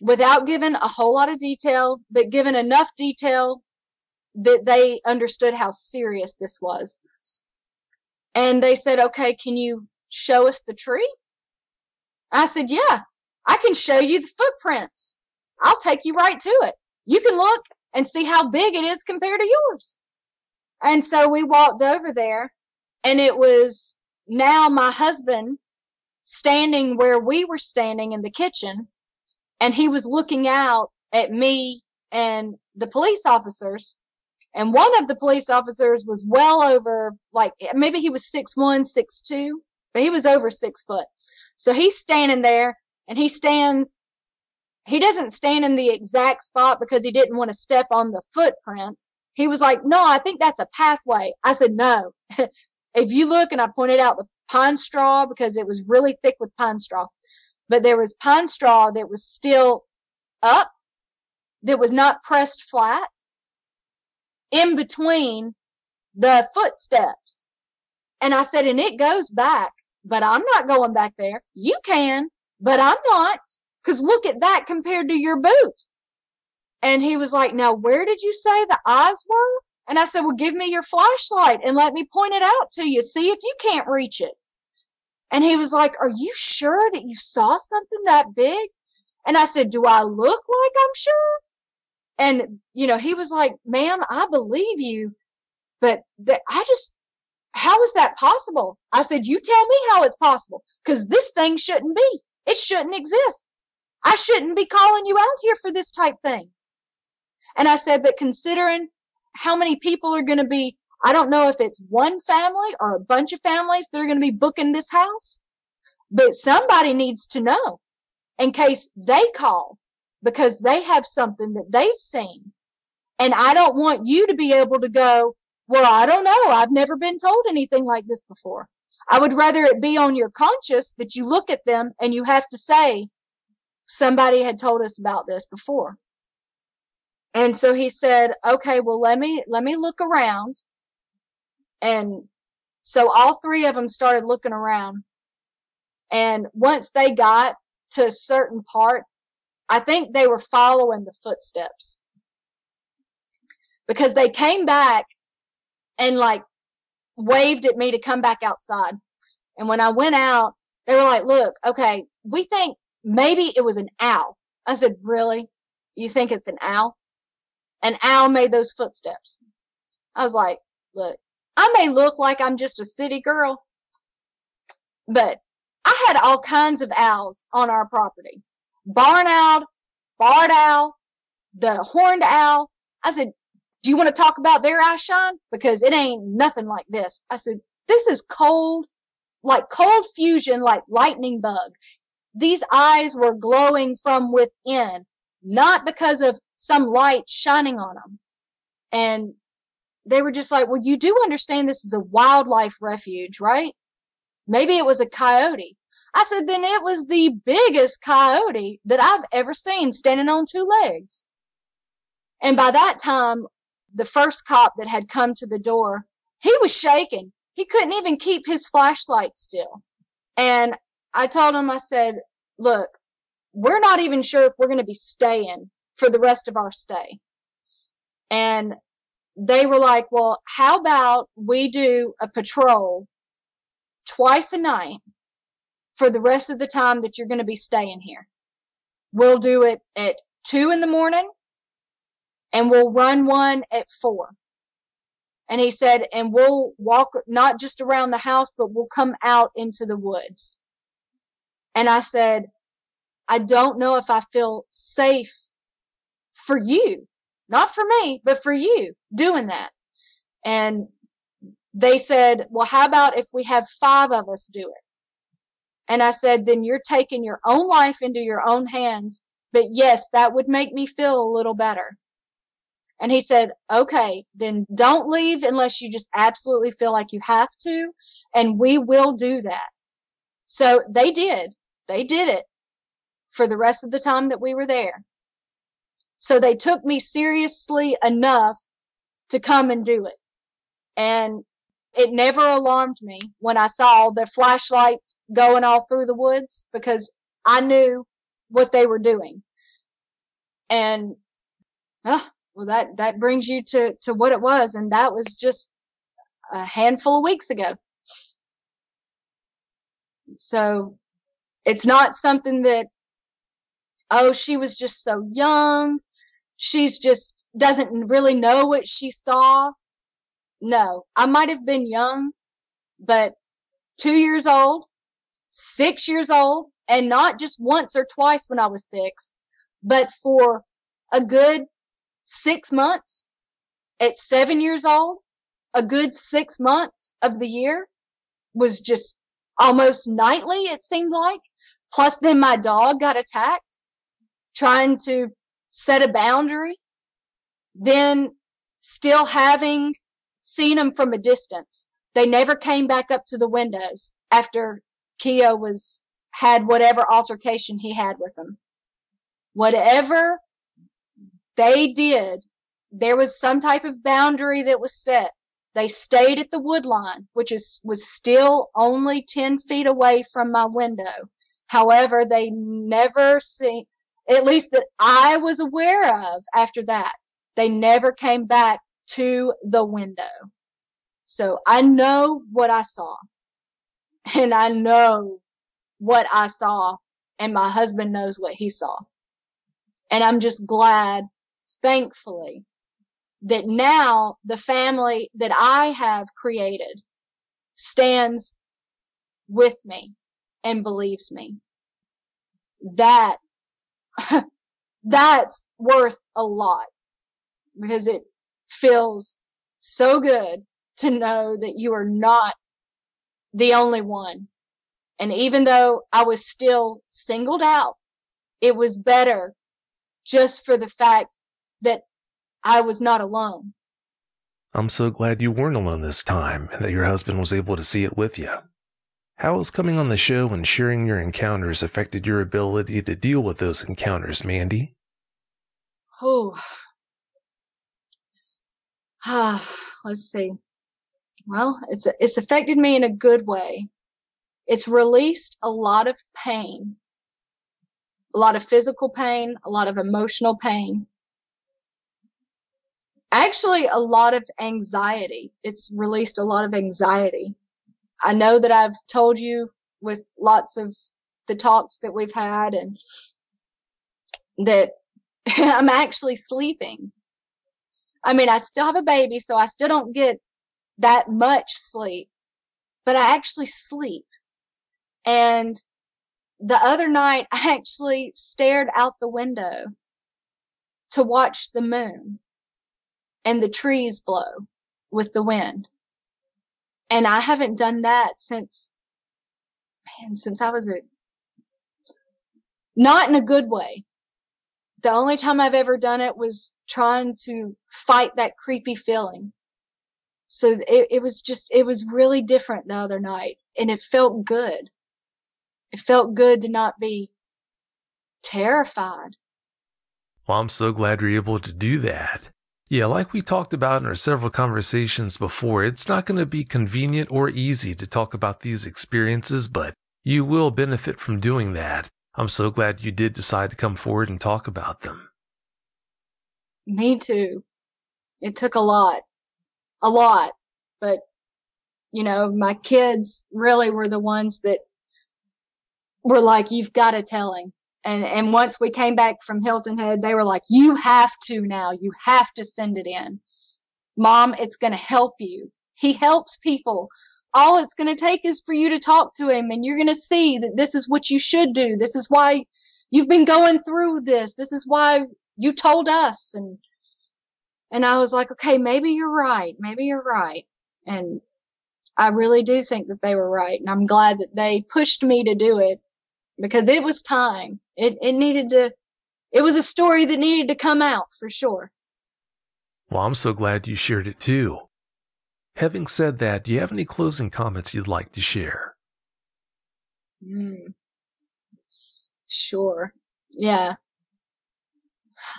without giving a whole lot of detail, but given enough detail that they understood how serious this was. And they said, okay, can you show us the tree? I said, yeah, I can show you the footprints. I'll take you right to it. You can look and see how big it is compared to yours. And so we walked over there, and it was now my husband standing where we were standing in the kitchen, and he was looking out at me and the police officers. And one of the police officers was well over, maybe he was 6'1", 6'2", but he was over 6 foot. So he's standing there, and he doesn't stand in the exact spot because he didn't want to step on the footprints. He was like, no, I think that's a pathway. I said, no. If you look, and I pointed out the pine straw because it was really thick with pine straw, but there was pine straw that was still up, that was not pressed flat, in between the footsteps. And I said, and it goes back, but I'm not going back there. You can, but I'm not, because look at that compared to your boot. And he was like, now, where did you say the eyes were? And I said, well, give me your flashlight and let me point it out to you. See if you can't reach it. And he was like, are you sure that you saw something that big? And I said, do I look like I'm sure? And, he was like, ma'am, I believe you, but how is that possible? I said, you tell me how it's possible, because this thing shouldn't be. It shouldn't exist. I shouldn't be calling you out here for this type thing. And I said, but considering how many people are going to be, I don't know if it's one family or a bunch of families that are going to be booking this house, but somebody needs to know in case they call, because they have something that they've seen. And I don't want you to be able to go, well, I don't know. I've never been told anything like this before. I would rather it be on your conscience that you look at them and you have to say, somebody had told us about this before. And so he said, okay, well, let me look around. And so all 3 of them started looking around. And once they got to a certain part, I think they were following the footsteps, because they came back and waved at me to come back outside. And when I went out, they were like, look, okay, we think maybe it was an owl. I said, really? You think it's an owl? An owl made those footsteps. I was like, look, I may look like I'm just a city girl, but I had all kinds of owls on our property. Barn owl, barred owl, the horned owl. I said, do you want to talk about their eye shine? Because it ain't nothing like this. I said, this is cold, like cold fusion, like lightning bug. These eyes were glowing from within, not because of some light shining on them. And they were just like, well, you do understand this is a wildlife refuge, right? Maybe it was a coyote. I said, then it was the biggest coyote that I've ever seen standing on 2 legs. And by that time, the first cop that had come to the door, he was shaking. He couldn't even keep his flashlight still. And I told him, I said, look, we're not even sure if we're going to be staying for the rest of our stay. And they were like, well, how about we do a patrol twice a night for the rest of the time that you're going to be staying here. We'll do it at 2 a.m. and we'll run one at 4. And he said, and we'll walk not just around the house, but we'll come out into the woods. And I said, I don't know if I feel safe for you, not for me, but for you doing that. And they said, well, how about if we have 5 of us do it? And I said, then you're taking your own life into your own hands. But yes, that would make me feel a little better. And he said, okay, then don't leave unless you just absolutely feel like you have to, and we will do that. So they did. They did it for the rest of the time that we were there. So they took me seriously enough to come and do it. And it never alarmed me when I saw the flashlights going all through the woods, because I knew what they were doing. And, well, that brings you to what it was. And that was just a handful of weeks ago. So it's not something that, oh, she was just so young. She's just doesn't really know what she saw. No, I might have been young, but 2 years old, 6 years old, and not just once or twice when I was 6, but for a good 6 months at 7 years old, a good 6 months of the year was just almost nightly, it seemed like. Plus then my dog got attacked, trying to set a boundary. Then still having seen them from a distance. They never came back up to the windows after Keo had whatever altercation he had with them. Whatever they did, there was some type of boundary that was set. They stayed at the wood line, which was still only 10 feet away from my window. However, they never seen, at least that I was aware of after that, they never came back to the window. So I know what I saw. And I know what I saw. And my husband knows what he saw. And I'm just glad, thankfully, that now the family that I have created stands with me and believes me. That's worth a lot, because it feels so good to know that you are not the only one. And even though I was still singled out, it was better just for the fact that I was not alone. I'm so glad you weren't alone this time and that your husband was able to see it with you. How has coming on the show and sharing your encounters affected your ability to deal with those encounters, Mandy? Oh, let's see. Well, it's affected me in a good way. It's released a lot of pain, a lot of physical pain, a lot of emotional pain. Actually, a lot of anxiety. It's released a lot of anxiety. I know that I've told you with lots of the talks that we've had, and that I'm actually sleeping. I mean, I still have a baby, so I still don't get that much sleep, but I actually sleep. And the other night, I actually stared out the window to watch the moon and the trees blow with the wind. And I haven't done that since I was not in a good way. The only time I've ever done it was trying to fight that creepy feeling. So it was really different the other night, and it felt good. It felt good to not be terrified. Well, I'm so glad you're able to do that. Yeah, like we talked about in our several conversations before, it's not going to be convenient or easy to talk about these experiences, but you will benefit from doing that. I'm so glad you did decide to come forward and talk about them. Me too. It took a lot, but my kids really were the ones that were like, you've got to tell him. And once we came back from Hilton Head, they were like, you have to now. You have to send it in. Mom, it's going to help you. He helps people. All it's going to take is for you to talk to him, and you're going to see that this is what you should do. This is why you've been going through this. This is why you told us. And I was like, okay, maybe you're right. Maybe you're right. And I really do think that they were right. And I'm glad that they pushed me to do it, because it was time. It was a story that needed to come out for sure. Well, I'm so glad you shared it too. Having said that, do you have any closing comments you'd like to share? Sure. Yeah.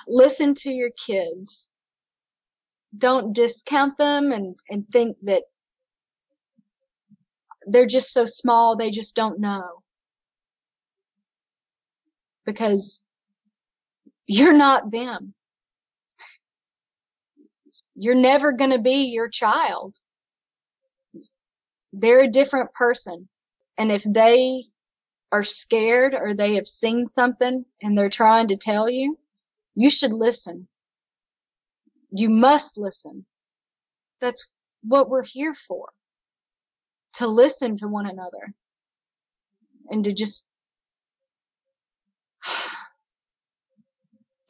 Listen to your kids. Don't discount them and think that they're just so small, they just don't know. Because you're not them. You're never going to be your child. They're a different person. And if they are scared or they have seen something and they're trying to tell you, you should listen. You must listen. That's what we're here for. To listen to one another. And to just...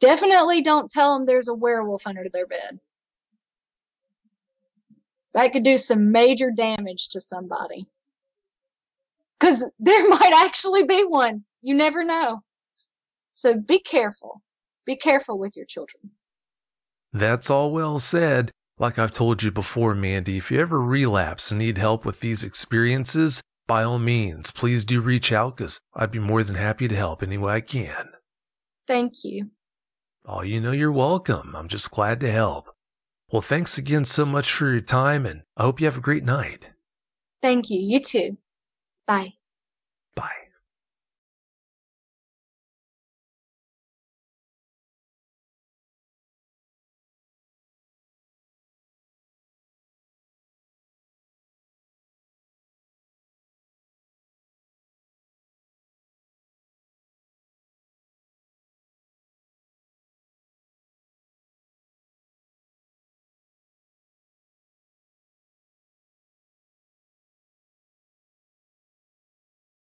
Definitely don't tell them there's a werewolf under their bed. That could do some major damage to somebody. Because there might actually be one. You never know. So be careful. Be careful with your children. That's all well said. Like I've told you before, Mandy, if you ever relapse and need help with these experiences, by all means, please do reach out, because I'd be more than happy to help any way I can. Thank you. Oh, you're welcome. I'm just glad to help. Well, thanks again so much for your time, and I hope you have a great night. Thank you. You too. Bye.